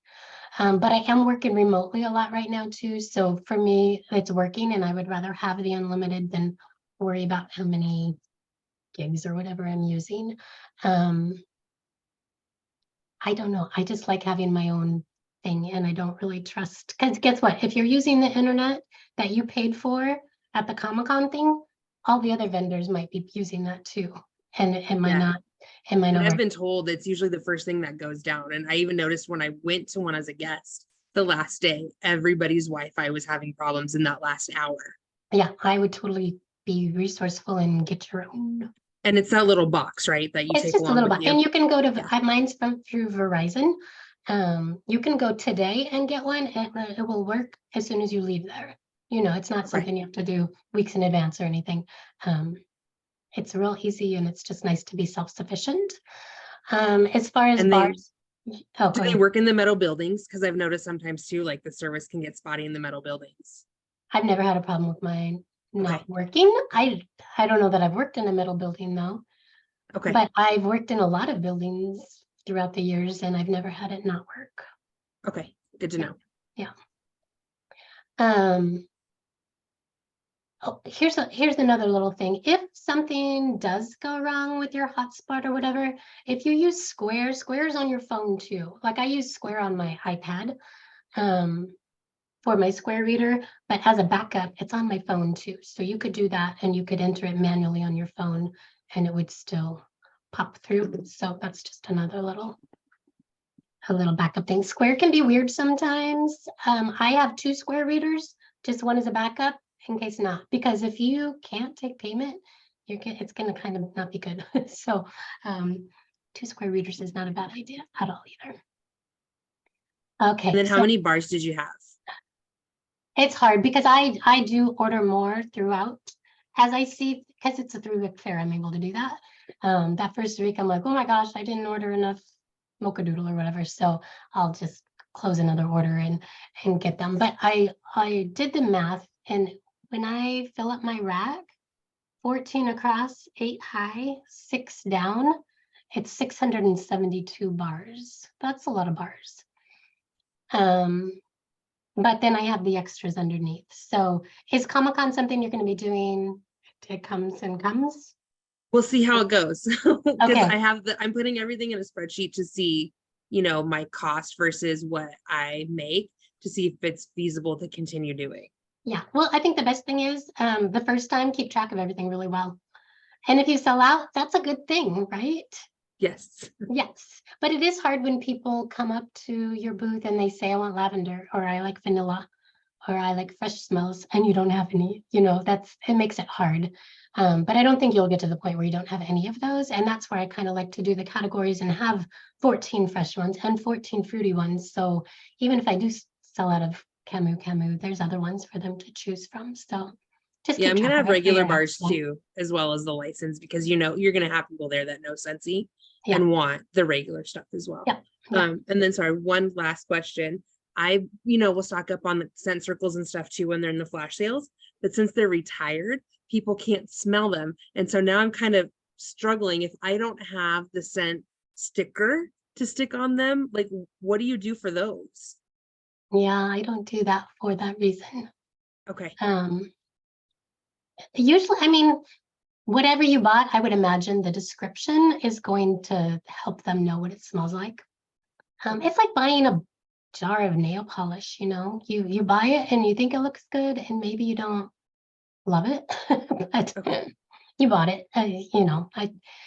[SPEAKER 1] But I am working remotely a lot right now too. So for me, it's working and I would rather have the unlimited than worry about how many gigs or whatever I'm using. I don't know. I just like having my own thing, and I don't really trust, because guess what? If you're using the internet that you paid for at the Comic-Con thing, all the other vendors might be using that too. And it might
[SPEAKER 7] Yeah.
[SPEAKER 1] not, it might
[SPEAKER 7] And
[SPEAKER 1] not
[SPEAKER 7] I've
[SPEAKER 1] work.
[SPEAKER 7] been told it's usually the first thing that goes down. And I even noticed when I went to one as a guest the last day, everybody's Wi-Fi was having problems in that last hour.
[SPEAKER 1] Yeah, I would totally be resourceful and get your own.
[SPEAKER 7] And it's that little box, right, that you
[SPEAKER 1] It's
[SPEAKER 7] take
[SPEAKER 1] just a
[SPEAKER 7] along
[SPEAKER 1] little
[SPEAKER 7] with
[SPEAKER 1] bit,
[SPEAKER 7] you.
[SPEAKER 1] and you can go to,
[SPEAKER 7] Yeah.
[SPEAKER 1] mine's from through Verizon. You can go today and get one, and it will work as soon as you leave there. You know, it's not
[SPEAKER 7] Okay.
[SPEAKER 1] something you have to do weeks in advance or anything. It's real easy, and it's just nice to be self-sufficient. As far as
[SPEAKER 7] And they
[SPEAKER 1] bars, oh,
[SPEAKER 7] do
[SPEAKER 1] go
[SPEAKER 7] they
[SPEAKER 1] ahead.
[SPEAKER 7] work in the metal buildings? Because I've noticed sometimes too, like the service can get spotty in the metal buildings.
[SPEAKER 1] I've never had a problem with mine not
[SPEAKER 7] Okay.
[SPEAKER 1] working. I don't know that I've worked in a metal building though,
[SPEAKER 7] Okay.
[SPEAKER 1] but I've worked in a lot of buildings throughout the years, and I've never had it not work.
[SPEAKER 7] Okay. Good to know.
[SPEAKER 1] Oh, here's another little thing. If something does go wrong with your hotspot or whatever, if you use Square's on your phone too. Like I use Square on my iPad for my Square reader, but as a backup, it's on my phone too. So you could do that, and you could enter it manually on your phone, and it would still pop through. So that's just another a little backup thing. Square can be weird sometimes. I have 2 Square readers, just one as a backup in case not, because if you can't take payment, it's gonna kind of not be good. So 2 Square readers is not a bad idea at all either. Okay,
[SPEAKER 7] And then how
[SPEAKER 1] so
[SPEAKER 7] many bars did you have?
[SPEAKER 1] it's hard because I do order more throughout as I see, because it's a 3-week fair, I'm able to do that. That first week, I'm like, oh my gosh, I didn't order enough mocha doodle or whatever, so I'll just close another order and get them. But I did the math, and when I fill up my rack, 14 across, 8 high, 6 down, it's 672 bars. That's a lot of bars. But then I have the extras underneath. So is Comic-Con something you're going to be doing? It comes and comes.
[SPEAKER 7] We'll see how it goes. Because
[SPEAKER 1] Okay.
[SPEAKER 7] I'm putting everything in a spreadsheet to see, you know, my cost versus what I make to see if it's feasible to continue doing.
[SPEAKER 1] Yeah, well, I think the best thing is the first time, keep track of everything really well. And if you sell out, that's a good thing, right?
[SPEAKER 7] Yes.
[SPEAKER 1] Yes, but it is hard when people come up to your booth and they say, I want lavender, or I like vanilla, or I like fresh smells, and you don't have any, you know, it makes it hard. But I don't think you'll get to the point where you don't have any of those. And that's where I kind of like to do the categories and have 14 fresh ones and 14 fruity ones. So even if I do sell out of Camu, there's other ones for them to choose from. So just
[SPEAKER 7] Yeah,
[SPEAKER 1] keep
[SPEAKER 7] I'm gonna
[SPEAKER 1] track
[SPEAKER 7] have
[SPEAKER 1] of it for
[SPEAKER 7] regular
[SPEAKER 1] your
[SPEAKER 7] bars
[SPEAKER 1] house.
[SPEAKER 7] too, as well as the license, because you know you're gonna have people there that know Scentsy
[SPEAKER 1] Yeah.
[SPEAKER 7] and want the regular stuff as well.
[SPEAKER 1] Yeah, yeah.
[SPEAKER 7] And then sorry, one last question. I, will stock up on the scent circles and stuff too when they're in the flash sales, but since they're retired, people can't smell them. And so now I'm kind of struggling if I don't have the scent sticker to stick on them. Like, what do you do for those?
[SPEAKER 1] Yeah, I don't do that for that reason.
[SPEAKER 7] Okay.
[SPEAKER 1] Usually, I mean, whatever you bought, I would imagine the description is going to help them know what it smells like. It's like buying a jar of nail polish, you buy it and you think it looks good, and maybe you don't love it, but
[SPEAKER 7] Okay.
[SPEAKER 1] you bought it,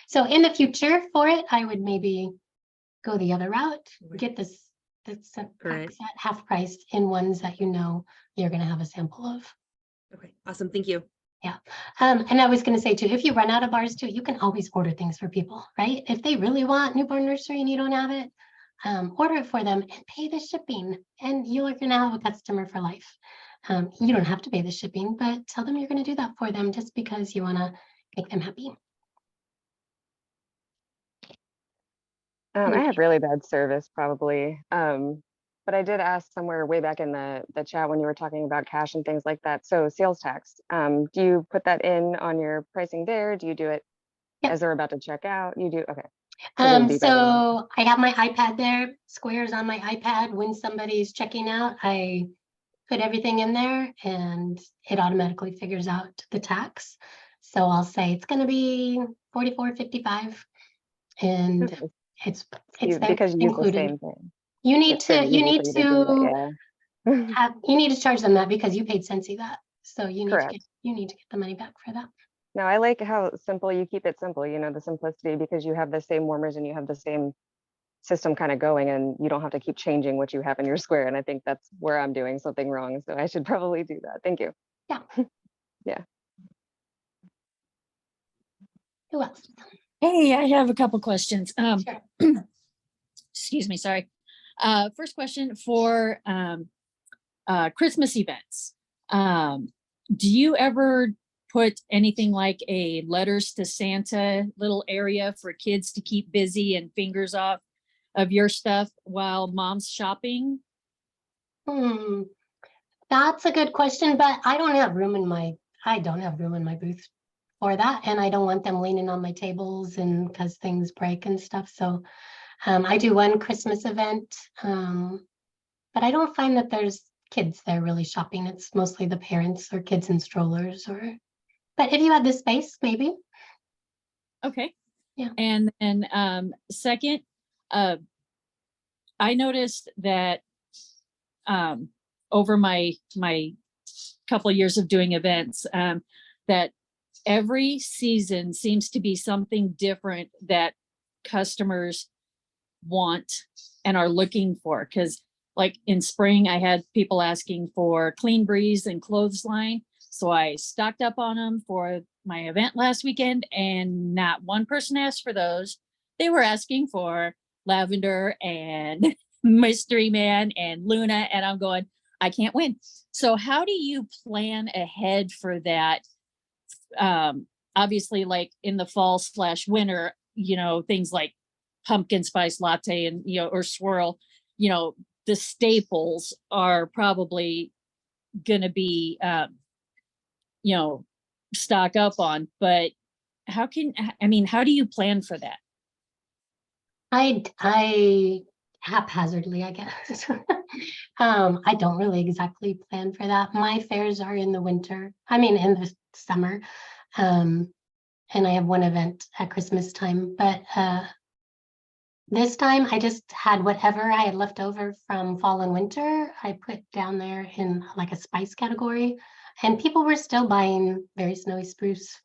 [SPEAKER 1] so in the future for it, I would maybe go the other route, get this
[SPEAKER 7] Right.
[SPEAKER 1] set half priced in ones that you're going to have a sample of.
[SPEAKER 7] Okay. Awesome. Thank you.
[SPEAKER 1] Yeah. And I was going to say too, if you run out of bars too, you can always order things for people, right? If they really want newborn nursery and you don't have it, order it for them and pay the shipping, and you're going to have a customer for life. You don't have to pay the shipping, but tell them you're going to do that for them just because you want to make them happy.
[SPEAKER 5] I have really bad service probably. But I did ask somewhere way back in the chat when you were talking about cash and things like that. So sales tax, do you put that in on your pricing there? Do you do it
[SPEAKER 1] Yep.
[SPEAKER 5] as they're about to check out? You do? Okay. So
[SPEAKER 1] So I have my iPad there, Square's on my iPad. When somebody's checking out, I put everything in there and it automatically figures out the tax. So I'll say it's going to be $44.55, and
[SPEAKER 5] okay.
[SPEAKER 1] it's there
[SPEAKER 5] Because you use the
[SPEAKER 1] included.
[SPEAKER 5] same thing.
[SPEAKER 1] You need
[SPEAKER 5] It's very
[SPEAKER 1] to, you
[SPEAKER 5] easy
[SPEAKER 1] need
[SPEAKER 5] for you to do
[SPEAKER 1] to
[SPEAKER 5] that, yeah.
[SPEAKER 1] have, you need to charge them that because you paid Scentsy that. So you need to
[SPEAKER 5] Correct.
[SPEAKER 1] get, you need to get the money back for that.
[SPEAKER 5] No, I like how simple you keep it simple, you know, the simplicity, because you have the same warmers and you have the same system kind of going, and you don't have to keep changing what you have in your square. And I think that's where I'm doing something wrong. So I should probably do that. Thank you.
[SPEAKER 1] Yeah.
[SPEAKER 5] Yeah.
[SPEAKER 1] Who else?
[SPEAKER 8] Hey, I have a couple questions.
[SPEAKER 1] Sure.
[SPEAKER 8] Excuse me, sorry. First question for Christmas events. Do you ever put anything like a letters to Santa little area for kids to keep busy and fingers off of your stuff while mom's shopping?
[SPEAKER 1] That's a good question, but I don't have room in my, I don't have room in my booth for that. And I don't want them leaning on my tables and because things break and stuff. So I do one Christmas event, but I don't find that there's kids there really shopping. It's mostly the parents or kids in strollers or, but if you had the space, maybe.
[SPEAKER 8] Okay.
[SPEAKER 1] Yeah.
[SPEAKER 8] And then second, I noticed that over my couple of years of doing events, that every season seems to be something different that customers want and are looking for. Because like in spring, I had people asking for Clean Breeze and Clothesline. So I stocked up on them for my event last weekend, and not one person asked for those. They were asking for Lavender and Mystery Man and Luna, and I'm going, I can't win. So how do you plan ahead for that? Obviously, like in the fall / winter, you know, things like pumpkin spice latte and, you know, or swirl, you know, the staples are probably going to be, you know, stock up on, but how do you plan for that?
[SPEAKER 1] I haphazardly, I guess. I don't really exactly plan for that. My fairs are in the winter, I mean, in the summer. And I have one event at Christmas time, but this time I just had whatever I had left over from fall and winter, I put down there in like a spice category, and people were still buying Very Snowy Spruce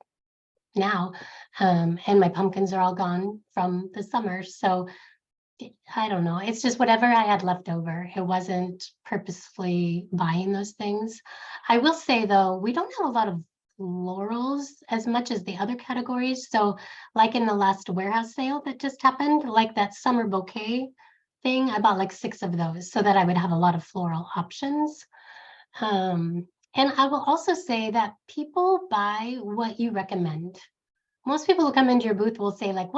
[SPEAKER 1] now. And my pumpkins are all gone from the summer. So I don't know. It's just whatever I had left over. It wasn't purposefully buying those things. I will say though, we don't have a lot of florals as much as the other categories. So like in the last warehouse sale that just happened, like that summer bouquet thing, I bought like 6 of those so that I would have a lot of floral options. And I will also say that people buy what you recommend. Most people who come into your booth will say like,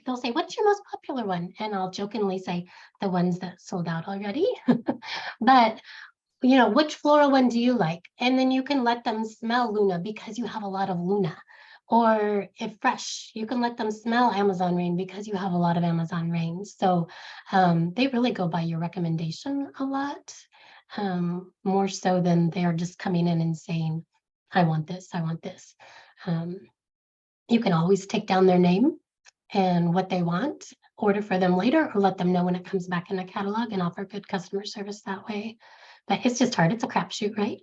[SPEAKER 1] they'll say, what's your most popular one? And I'll jokingly say the ones that sold out already. But, you know, which floral one do you like? And then you can let them smell Luna because you have a lot of Luna. Or if fresh, you can let them smell Amazon Rain because you have a lot of Amazon Rain. So they really go by your recommendation a lot, more so than they're just coming in and saying, I want this, I want this. You can always take down their name and what they want, order for them later, or let them know when it comes back in the catalog and offer good customer service that way. But it's just hard. It's a crapshoot, right?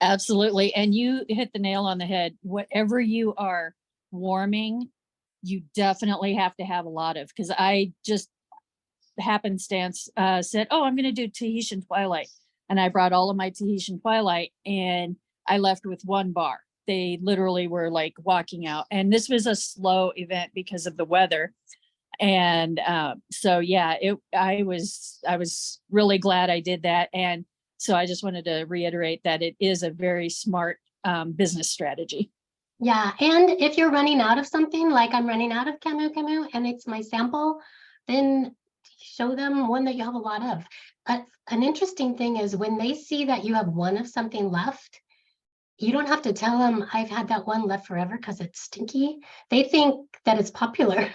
[SPEAKER 8] Absolutely. And you hit the nail on the head. Whatever you are warming, you definitely have to have a lot of, because I just happenstance said, oh, I'm going to do Tahitian Twilight. And I brought all of my Tahitian Twilight and I left with 1 bar. They literally were like walking out. And this was a slow event because of the weather. And so, yeah, I was really glad I did that. And so I just wanted to reiterate that it is a very smart business strategy.
[SPEAKER 1] Yeah. And if you're running out of something, like I'm running out of Camu Camu and it's my sample, then show them one that you have a lot of. But an interesting thing is when they see that you have one of something left, you don't have to tell them I've had that one left forever because it's stinky. They think that it's popular.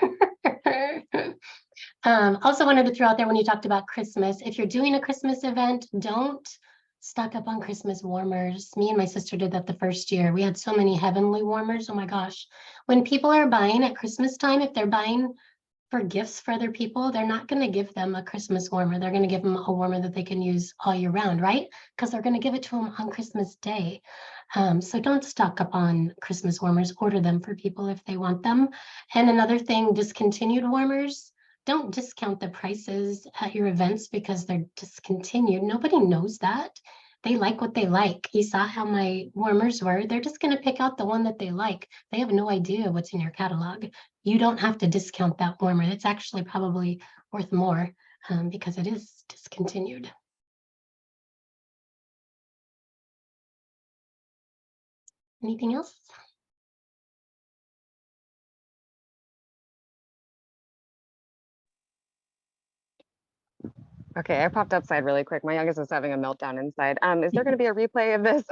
[SPEAKER 1] Also wanted to throw out there when you talked about Christmas, if you're doing a Christmas event, don't stock up on Christmas warmers. Me and my sister did that the first year. We had so many heavenly warmers. Oh my gosh. When people are buying at Christmas time, if they're buying for gifts for other people, they're not going to give them a Christmas warmer. They're going to give them a warmer that they can use all year round, right? Because they're going to give it to them on Christmas Day. So don't stock up on Christmas warmers. Order them for people if they want them. And another thing, discontinued warmers. Don't discount the prices at your events because they're discontinued. Nobody knows that. They like what they like. You saw how my warmers were. They're just going to pick out the one that they like. They have no idea what's in your catalog. You don't have to discount that warmer. It's actually probably worth more because it is discontinued. Anything else?
[SPEAKER 5] Okay, I popped outside really quick. My youngest is having a meltdown inside. Is there going to be a replay of this?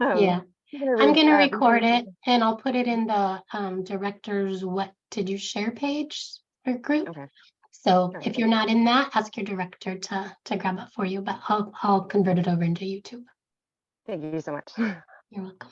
[SPEAKER 5] Yeah.
[SPEAKER 1] Yeah,
[SPEAKER 5] I'm
[SPEAKER 1] I'm going to record it and I'll put it in the director's what did you share page or group.
[SPEAKER 5] Okay.
[SPEAKER 1] So
[SPEAKER 5] Sure.
[SPEAKER 1] if you're not in that, ask your director to grab it for you, but I'll convert it over into YouTube.
[SPEAKER 5] Thank you so much.
[SPEAKER 1] You're welcome.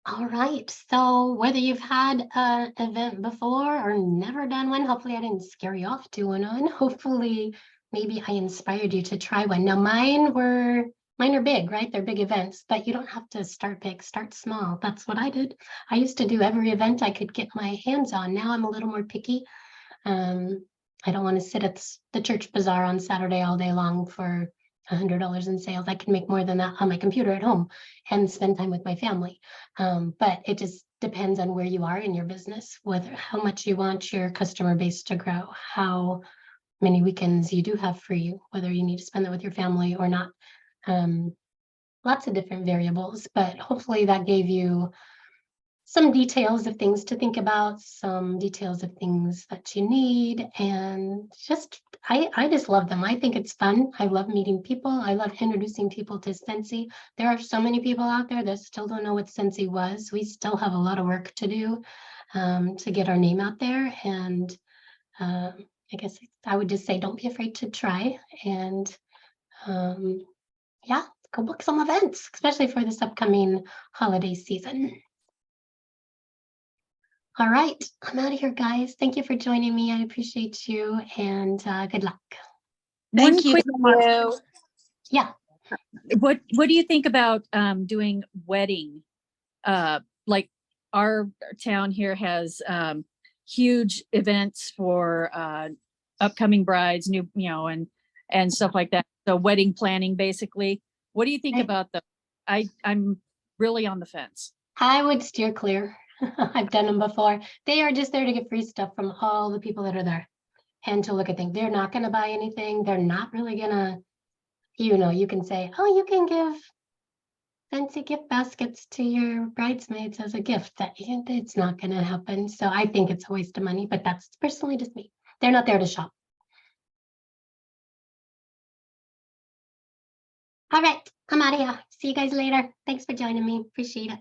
[SPEAKER 1] All right, so whether you've had an event before or never done one, hopefully I didn't scare you off doing one. Hopefully, maybe I inspired you to try one. Now mine are big, right? They're big events, but you don't have to start big, start small. That's what I did. I used to do every event I could get my hands on. Now I'm a little more picky. I don't want to sit at the church bazaar on Saturday all day long for $100 in sales. I can make more than that on my computer at home and spend time with my family. But it just depends on where you are in your business, whether how much you want your customer base to grow, how many weekends you do have for you, whether you need to spend that with your family or not. Lots of different variables, but hopefully that gave you some details of things to think about, some details of things that you need, and just, I just love them. I think it's fun. I love meeting people. I love introducing people to Scentsy. There are so many people out there that still don't know what Scentsy was. We still have a lot of work to do to get our name out there. And I guess I would just say, don't be afraid to try. And yeah, go book some events, especially for this upcoming holiday season. All right, I'm out of here, guys. Thank you for joining me. I appreciate you, and good luck.
[SPEAKER 8] One
[SPEAKER 3] Thank you
[SPEAKER 8] quick,
[SPEAKER 3] so much.
[SPEAKER 1] Yeah.
[SPEAKER 8] what do you think about doing wedding? Like our town here has huge events for upcoming brides, new, and stuff like that. So wedding planning, basically. What do you think about the? I'm really on the fence.
[SPEAKER 1] I would steer clear. I've done them before. They are just there to get free stuff from all the people that are there and to look at things. They're not going to buy anything. They're not really going to, you can say, oh, you can give fancy gift baskets to your bridesmaids as a gift. It's not going to happen. So I think it's a waste of money, but that's personally just me. They're not there to shop. All right, I'm out of here. See you guys later. Thanks for joining me. Appreciate it.